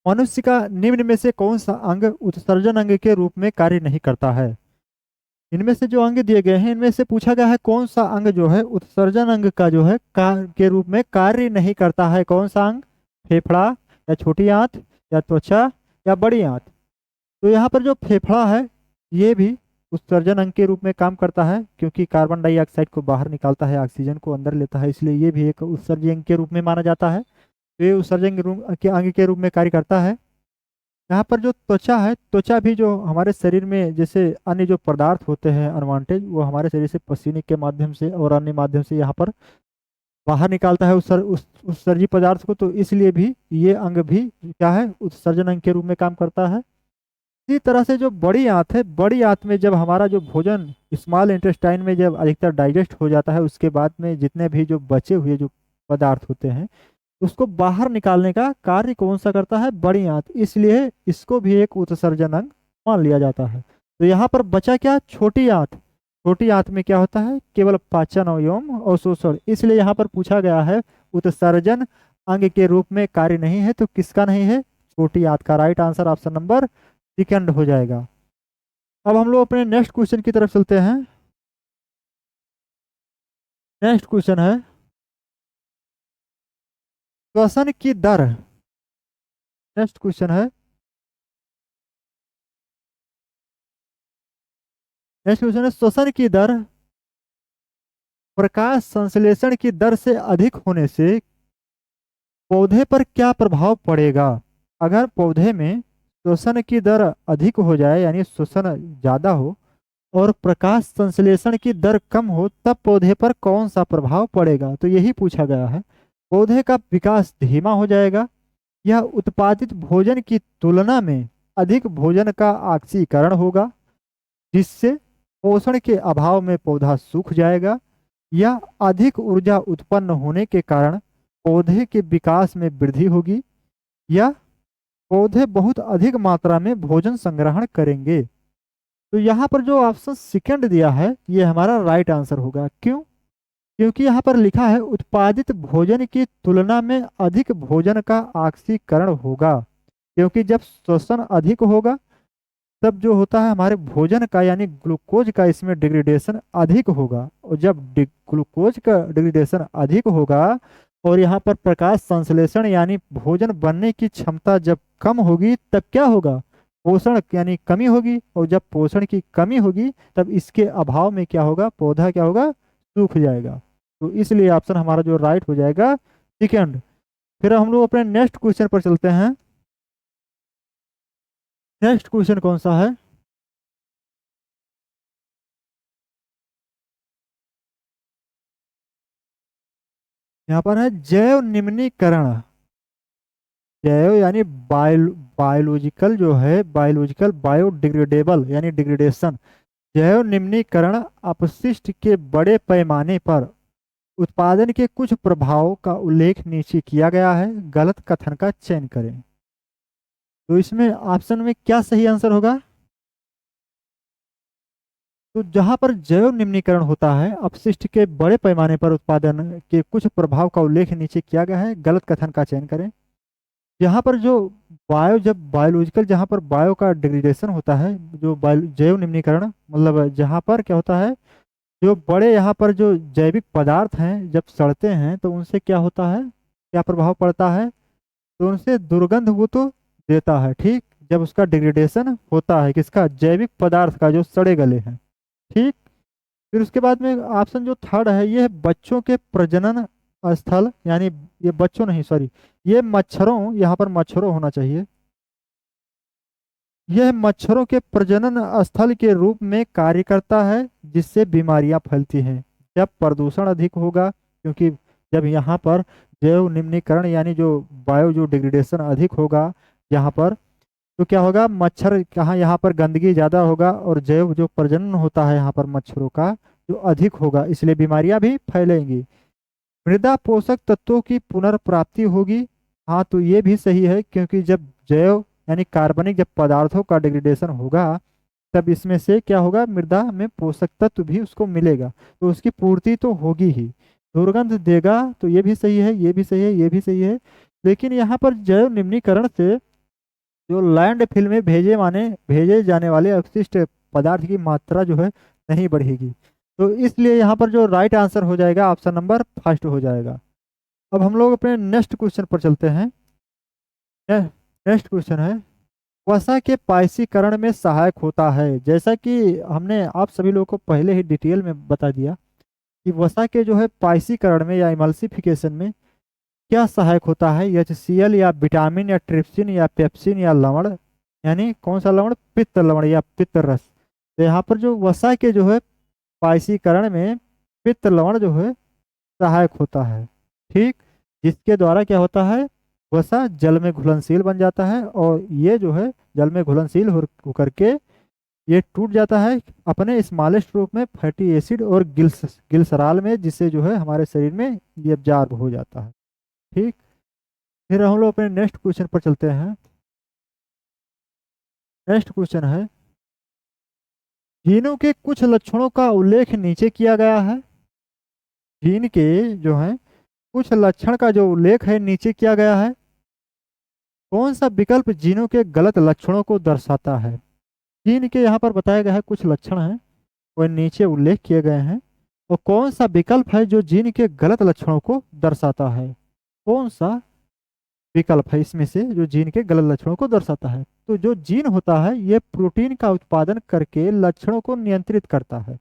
मनुष्य का निम्न में से कौन सा अंग उत्सर्जन अंग के रूप में कार्य नहीं करता है? इनमें से जो अंग दिए गए हैं, इनमें से पूछा गया है कौन सा अंग जो है उत्सर्जन अंग का जो है के रूप में कार्य नहीं करता है। कौन सा अंग? फेफड़ा या छोटी आंत या त्वचा या बड़ी आंत? तो यहाँ पर जो फेफड़ा है ये भी उत्सर्जन अंग के रूप में काम करता है, क्योंकि कार्बन डाइऑक्साइड को बाहर निकालता है, ऑक्सीजन को अंदर लेता है, इसलिए ये भी एक उत्सर्जन अंग के रूप में माना जाता है। तो ये उत्सर्जन के अंग के रूप में कार्य करता है। यहाँ पर जो त्वचा है, त्वचा भी जो हमारे शरीर में जैसे अन्य जो पदार्थ होते हैं अनवांटेड, वो हमारे शरीर से पसीने के माध्यम से और अन्य माध्यम से यहाँ पर बाहर निकालता है उत्सर्जी पदार्थ को, तो इसलिए भी ये अंग भी क्या है, उत्सर्जन अंग के रूप में काम करता है। इसी तरह से जो बड़ी आंत है, बड़ी आंत में जब हमारा जो भोजन स्मॉल इंटेस्टाइन में जब अधिकतर डाइजेस्ट हो जाता है, उसके बाद में जितने भी जो बचे हुए जो पदार्थ होते हैं उसको बाहर निकालने का कार्य कौन सा करता है? बड़ी आंत। इसलिए इसको भी एक उत्सर्जन अंग मान लिया जाता है। तो यहाँ पर बचा क्या? छोटी आंत। छोटी आंत में क्या होता है? केवल पाचन एवं अवशोषण। इसलिए यहाँ पर पूछा गया है उत्सर्जन अंग के रूप में कार्य नहीं है, तो किसका नहीं है? छोटी आंत का। Right answer option number second हो जाएगा। अब हम लोग अपने नेक्स्ट क्वेश्चन की तरफ चलते हैं। नेक्स्ट क्वेश्चन है, श्वसन की दर। नेक्स्ट क्वेश्चन है, नेक्स्ट क्वेश्चन है, श्वसन की दर प्रकाश संश्लेषण की दर से अधिक होने से पौधे पर क्या प्रभाव पड़ेगा? अगर पौधे में श्वसन की दर अधिक हो जाए, यानी श्वसन ज्यादा हो और प्रकाश संश्लेषण की दर कम हो, तब पौधे पर कौन सा प्रभाव पड़ेगा? तो यही पूछा गया है। पौधे का विकास धीमा हो जाएगा, यह उत्पादित भोजन की तुलना में अधिक भोजन का ऑक्सीकरण होगा, जिससे पोषण के अभाव में पौधा सूख जाएगा, या अधिक ऊर्जा उत्पन्न होने के कारण पौधे के विकास में वृद्धि होगी, या पौधे बहुत अधिक मात्रा में भोजन संग्रहण करेंगे। तो यहाँ पर जो ऑप्शन सेकंड दिया है ये हमारा राइट आंसर होगा। क्यों? क्योंकि यहाँ पर लिखा है उत्पादित भोजन की तुलना में अधिक भोजन का ऑक्सीकरण होगा। क्योंकि जब श्वसन अधिक होगा तब जो होता है हमारे भोजन का यानी ग्लूकोज का इसमें डिग्रेडेशन अधिक होगा, और जब ग्लूकोज का डिग्रेडेशन अधिक होगा और यहाँ पर प्रकाश संश्लेषण यानी भोजन बनने की क्षमता जब कम होगी, तब क्या होगा? पोषण यानी कमी होगी, और जब पोषण की कमी होगी तब इसके अभाव में क्या होगा? पौधा क्या होगा? सूख जाएगा। तो इसलिए ऑप्शन हमारा जो राइट हो जाएगा सेकंड। फिर हम लोग अपने नेक्स्ट क्वेश्चन पर चलते हैं। नेक्स्ट क्वेश्चन कौन सा है? यहाँ पर है जैव निम्नीकरण। जैव यानी बायोलॉजिकल जो है, बायोलॉजिकल बायोडिग्रेडेबल यानी डिग्रेडेशन। जैव निम्नीकरण अपशिष्ट के बड़े पैमाने पर उत्पादन के कुछ प्रभावों का उल्लेख नीचे किया गया है, गलत कथन का चयन करें। तो इसमें ऑप्शन में क्या सही आंसर होगा? तो जहां पर जैव निम्नीकरण होता है, अपशिष्ट के बड़े पैमाने पर उत्पादन के कुछ प्रभाव का उल्लेख नीचे किया गया है, गलत कथन का चयन करें। यहाँ पर जो जब बायोलॉजिकल जहाँ पर बायो का डिग्रेडेशन होता है, जो जैव निम्नीकरण मतलब जहाँ पर क्या होता है, जो बड़े यहाँ पर जो जैविक पदार्थ हैं जब सड़ते हैं तो उनसे क्या होता है, क्या प्रभाव पड़ता है? तो उनसे दुर्गंध वो तो देता है, ठीक। जब उसका डिग्रेडेशन होता है किसका? जैविक पदार्थ का, जो सड़े गले हैं, ठीक। फिर उसके बाद में ऑप्शन जो थर्ड है ये है बच्चों के प्रजनन स्थल, यानी ये बच्चों नहीं, सॉरी, ये मच्छरों, यहाँ पर मच्छरों होना चाहिए। यह मच्छरों के प्रजनन स्थल के रूप में कार्य करता है, जिससे बीमारियां फैलती हैं। जब प्रदूषण अधिक होगा, क्योंकि जब यहाँ पर जैव निम्नीकरण यानी जो बायो जो डिग्रेडेशन अधिक होगा यहाँ पर, तो क्या होगा, मच्छर कहाँ, यहाँ पर गंदगी ज़्यादा होगा और जैव जो प्रजनन होता है यहाँ पर मच्छरों का जो अधिक होगा, इसलिए बीमारियां भी फैलेंगी। मृदा पोषक तत्वों की पुनर्प्राप्ति होगी। हाँ, तो ये भी सही है, क्योंकि जब जैव यानी कार्बनिक जब पदार्थों का डिग्रेडेशन होगा, तब इसमें से क्या होगा, मृदा में पोषक तत्व भी उसको मिलेगा, तो उसकी पूर्ति तो होगी ही। दुर्गंध देगा, तो ये भी सही है, ये भी सही है, ये भी सही है। लेकिन यहाँ पर जैव निम्नीकरण से जो लैंड फिल में भेजे जाने वाले अपशिष्ट पदार्थ की मात्रा जो है नहीं बढ़ेगी। तो इसलिए यहाँ पर जो राइट आंसर हो जाएगा ऑप्शन नंबर फर्स्ट हो जाएगा। अब हम लोग अपने नेक्स्ट क्वेश्चन पर चलते हैं। नेक्स्ट क्वेश्चन है, वसा के पाइसीकरण में सहायक होता है। जैसा कि हमने आप सभी लोगों को पहले ही डिटेल में बता दिया कि वसा के जो है पाइसीकरण में या इमल्सिफिकेशन में क्या सहायक होता है, HCl या विटामिन या ट्रिप्सिन या पेप्सिन या लवण, यानी कौन सा लवण, पित्त लवण या पित्त रस। तो यहाँ पर जो वसा के जो है पाइसीकरण में पित्त लवण जो है सहायक होता है, ठीक, जिसके द्वारा क्या होता है, वसा जल में घुलनशील बन जाता है और ये जो है जल में घुलनशील होकर के ये टूट जाता है अपने स्मॉलेस्ट रूप में फैटी एसिड और गिल्सराल में, जिससे जो है हमारे शरीर में ये एब्जॉर्ब हो जाता है, ठीक। फिर हम लोग अपने नेक्स्ट क्वेश्चन पर चलते हैं। नेक्स्ट क्वेश्चन है, जीनों के कुछ लक्षणों का उल्लेख नीचे किया गया है। जीन के जो है कुछ लक्षण का जो उल्लेख है नीचे किया गया है। कौन सा विकल्प जीनों के गलत लक्षणों को दर्शाता है। जीन के यहाँ पर बताया गया है कुछ लक्षण हैं, वह नीचे उल्लेख किए गए हैं। और कौन सा विकल्प है जो जीन के गलत लक्षणों को दर्शाता है, कौन सा विकल्प है इसमें से जो जीन के गलत लक्षणों को दर्शाता है। तो जो जीन होता है ये प्रोटीन का उत्पादन करके लक्षणों को नियंत्रित करता है।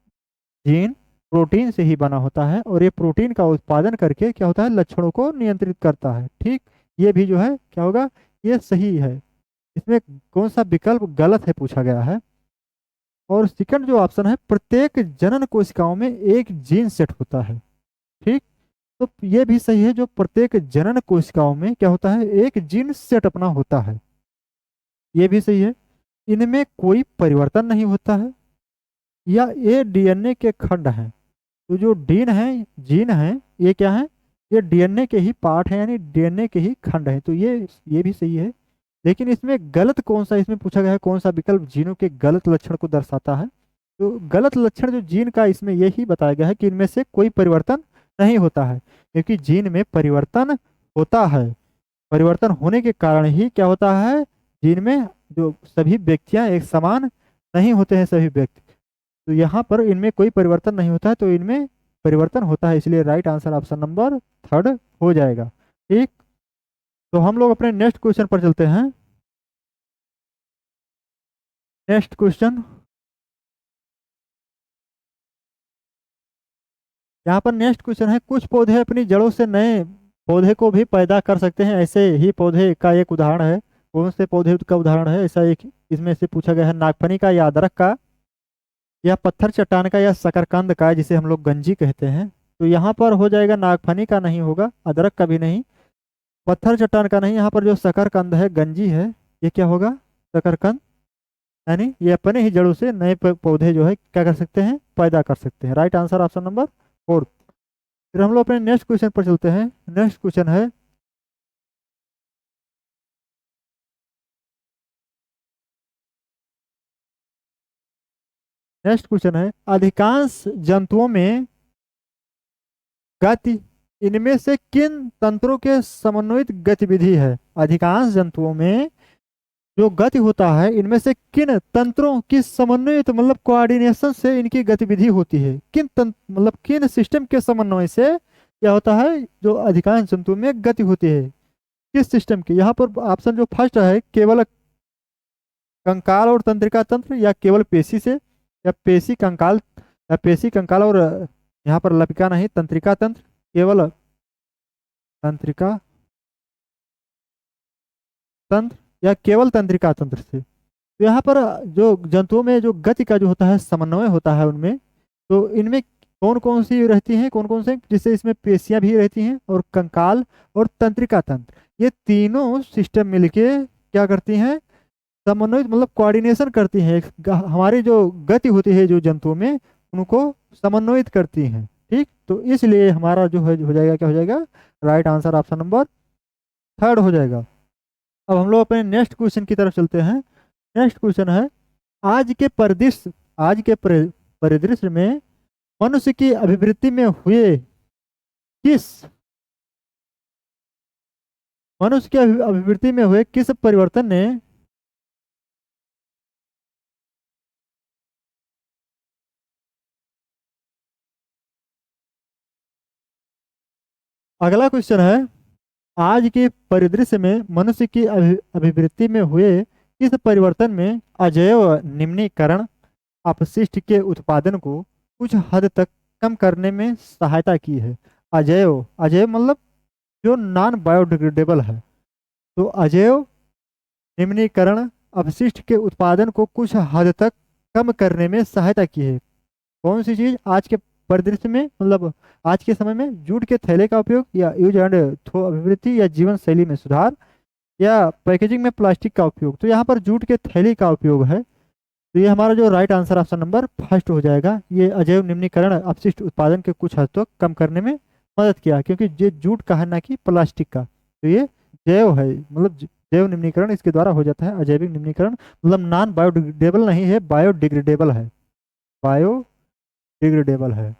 जीन प्रोटीन से ही बना होता है और ये प्रोटीन का उत्पादन करके क्या होता है, लक्षणों को नियंत्रित करता है, ठीक। ये भी जो है क्या होगा, ये सही है। इसमें कौन सा विकल्प गलत है पूछा गया है। और सेकंड जो ऑप्शन है, प्रत्येक जनन कोशिकाओं में एक जीन सेट होता है, ठीक। तो ये भी सही है, जो प्रत्येक जनन कोशिकाओं में क्या होता है, एक जीन सेट अपना होता है, ये भी सही है। इनमें कोई परिवर्तन नहीं होता है, या ये DNA के खंड हैं। तो जो जीन है ये क्या है, ये DNA के ही पार्ट है, यानी DNA के ही खंड है, तो ये भी सही है। लेकिन इसमें गलत कौन सा, इसमें पूछा गया है कौन सा विकल्प जीनों के गलत लक्षण को दर्शाता है। तो गलत लक्षण जो जीन का इसमें यही बताया गया है कि इनमें से कोई परिवर्तन नहीं होता है, क्योंकि जीन में परिवर्तन होता है। परिवर्तन होने के कारण ही क्या होता है, जीन में जो सभी व्यक्तियां एक समान नहीं होते हैं सभी व्यक्ति, तो यहाँ पर इनमें कोई परिवर्तन नहीं होता है, तो इनमें परिवर्तन होता है, इसलिए right answer option number third हो जाएगा, ठीक। तो हम लोग अपने नेक्स्ट क्वेश्चन पर चलते हैं। नेक्स्ट क्वेश्चन, यहाँ पर नेक्स्ट क्वेश्चन है, कुछ पौधे अपनी जड़ों से नए पौधे को भी पैदा कर सकते हैं, ऐसे ही पौधे का एक उदाहरण है। कौन से पौधे का उदाहरण है ऐसा एक, इसमें से पूछा गया है, नागफनी का या अदरक का या पत्थर चट्टान का या शकरकंद का, जिसे हम लोग गंजी कहते हैं। तो यहाँ पर हो जाएगा, नागफनी का नहीं होगा, अदरक का भी नहीं, पत्थर चट्टान का नहीं, यहाँ पर जो शकरकंद है, गंजी है, ये क्या होगा, शकरकंद। यानी ये अपने ही जड़ों से नए पौधे जो है क्या कर सकते हैं, पैदा कर सकते हैं। Right answer option number fourth. फिर हम लोग अपने नेक्स्ट क्वेश्चन पर चलते हैं। नेक्स्ट क्वेश्चन है, अधिकांश जंतुओं में गति इनमें से किन तंत्रों के समन्वित गतिविधि है। अधिकांश जंतुओं में जो गति होता है, इनमें से किन तंत्रों की समन्वय मतलब कोऑर्डिनेशन से इनकी गतिविधि होती है, किन तंत्र मतलब किन सिस्टम के समन्वय से क्या होता है, जो अधिकांश जंतुओं में गति होती है, किस सिस्टम की। यहाँ पर ऑप्शन जो फर्स्ट है, केवल कंकाल और तंत्रिका तंत्र, या केवल पेशी से, या पेशी कंकाल, या पेशी कंकाल और यहाँ पर लपिका नहीं, तंत्रिका तंत्र, केवल तंत्रिका तंत्र, या केवल तंत्रिका तंत्र से। तो यहाँ पर जो जंतुओं में जो गति का जो होता है समन्वय होता है उनमें, तो इनमें कौन कौन सी रहती हैं, कौन कौन से, जिससे इसमें पेशियां भी रहती हैं और कंकाल और तंत्रिका तंत्र, ये तीनों सिस्टम मिलके क्या करती हैं, समन्वय मतलब कोऑर्डिनेशन करती हैं। हमारी जो गति होती है जो जंतुओं में, उनको समन्वयित करती हैं। ठीक, तो इसलिए हमारा जो है हो जाएगा, क्या हो जाएगा, right answer option number third हो जाएगा। अब हम लोग अपने नेक्स्ट क्वेश्चन की तरफ चलते हैं। नेक्स्ट क्वेश्चन है, आज के परिदृश्य आज के परिदृश्य में मनुष्य की अभिवृत्ति में हुए किस मनुष्य की अभिवृत्ति में हुए किस परिवर्तन ने, अगला क्वेश्चन है, आज के परिदृश्य में मनुष्य की अभिवृत्ति में हुए इस परिवर्तन में अजैव निम्नीकरण अपशिष्ट के उत्पादन को कुछ हद तक कम करने में सहायता की है। अजैव अजैव मतलब जो नॉन बायोडिग्रेडेबल है, तो अजैव निम्नीकरण अपशिष्ट के उत्पादन को कुछ हद तक कम करने में सहायता की है। कौन सी चीज आज के परिदृश्य में, मतलब आज के समय में जूट के थैले का उपयोग, या यूज एंड थ्रो अभिवृत्ति, या जीवन शैली में सुधार, या पैकेजिंग में प्लास्टिक का उपयोग। तो यहाँ पर जूट के थैली का उपयोग है। तो ये हमारा जो right answer option number first हो जाएगा। ये अजैव निम्नीकरण अपशिष्ट उत्पादन के कुछ हद तक कम करने में मदद किया, क्योंकि ये जूट का है ना कि प्लास्टिक का। तो ये जैव है, मतलब जैव निम्नीकरण इसके द्वारा हो जाता है। अजैविक निम्नीकरण मतलब नॉन बायोडिग्रेडेबल नहीं है, बायोडिग्रेडेबल है, बायोडिग्रेडेबल है,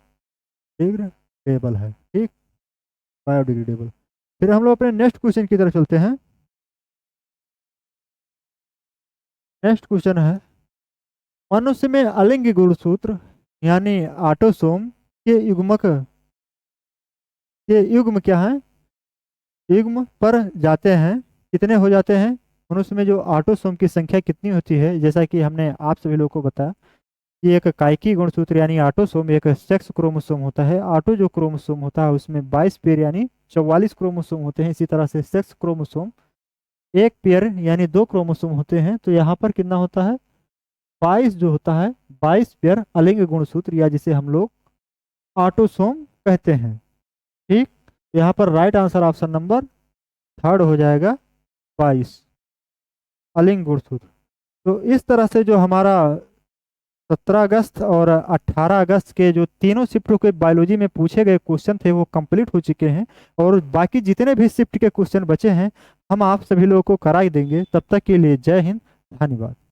डिग्रेडेबल है। ठीक, बायोडिग्रेडेबल। फिर हम लोग अपने नेक्स्ट क्वेश्चन की तरफ चलते हैं। नेक्स्ट क्वेश्चन है, मनुष्य में अलिंग गुणसूत्र यानी ऑटोसोम के युग्म क्या है, युग्म पर जाते हैं, कितने हो जाते हैं। मनुष्य में जो ऑटोसोम की संख्या कितनी होती है, जैसा कि हमने आप सभी लोगों को बताया कि एक काइकी गुणसूत्र यानी ऑटोसोम एक सेक्स क्रोमोसोम होता है। ऑटो जो क्रोमोसोम होता है उसमें 22 पेयर यानी 44 क्रोमोसोम होते हैं। इसी तरह से सेक्स क्रोमोसोम एक पेयर यानी 2 क्रोमोसोम होते हैं। तो यहाँ पर कितना होता है, 22 जो होता है, 22 पेयर अलिंग गुणसूत्र, या जिसे हम लोग ऑटोसोम कहते हैं। ठीक, यहाँ पर right answer option number third हो जाएगा, 22 अलिंग गुणसूत्र। तो इस तरह से जो हमारा 17 अगस्त और 18 अगस्त के जो तीनों शिफ्टों के बायोलॉजी में पूछे गए क्वेश्चन थे वो कंप्लीट हो चुके हैं, और बाकी जितने भी शिफ्ट के क्वेश्चन बचे हैं हम आप सभी लोगों को करा ही देंगे। तब तक के लिए जय हिंद, धन्यवाद।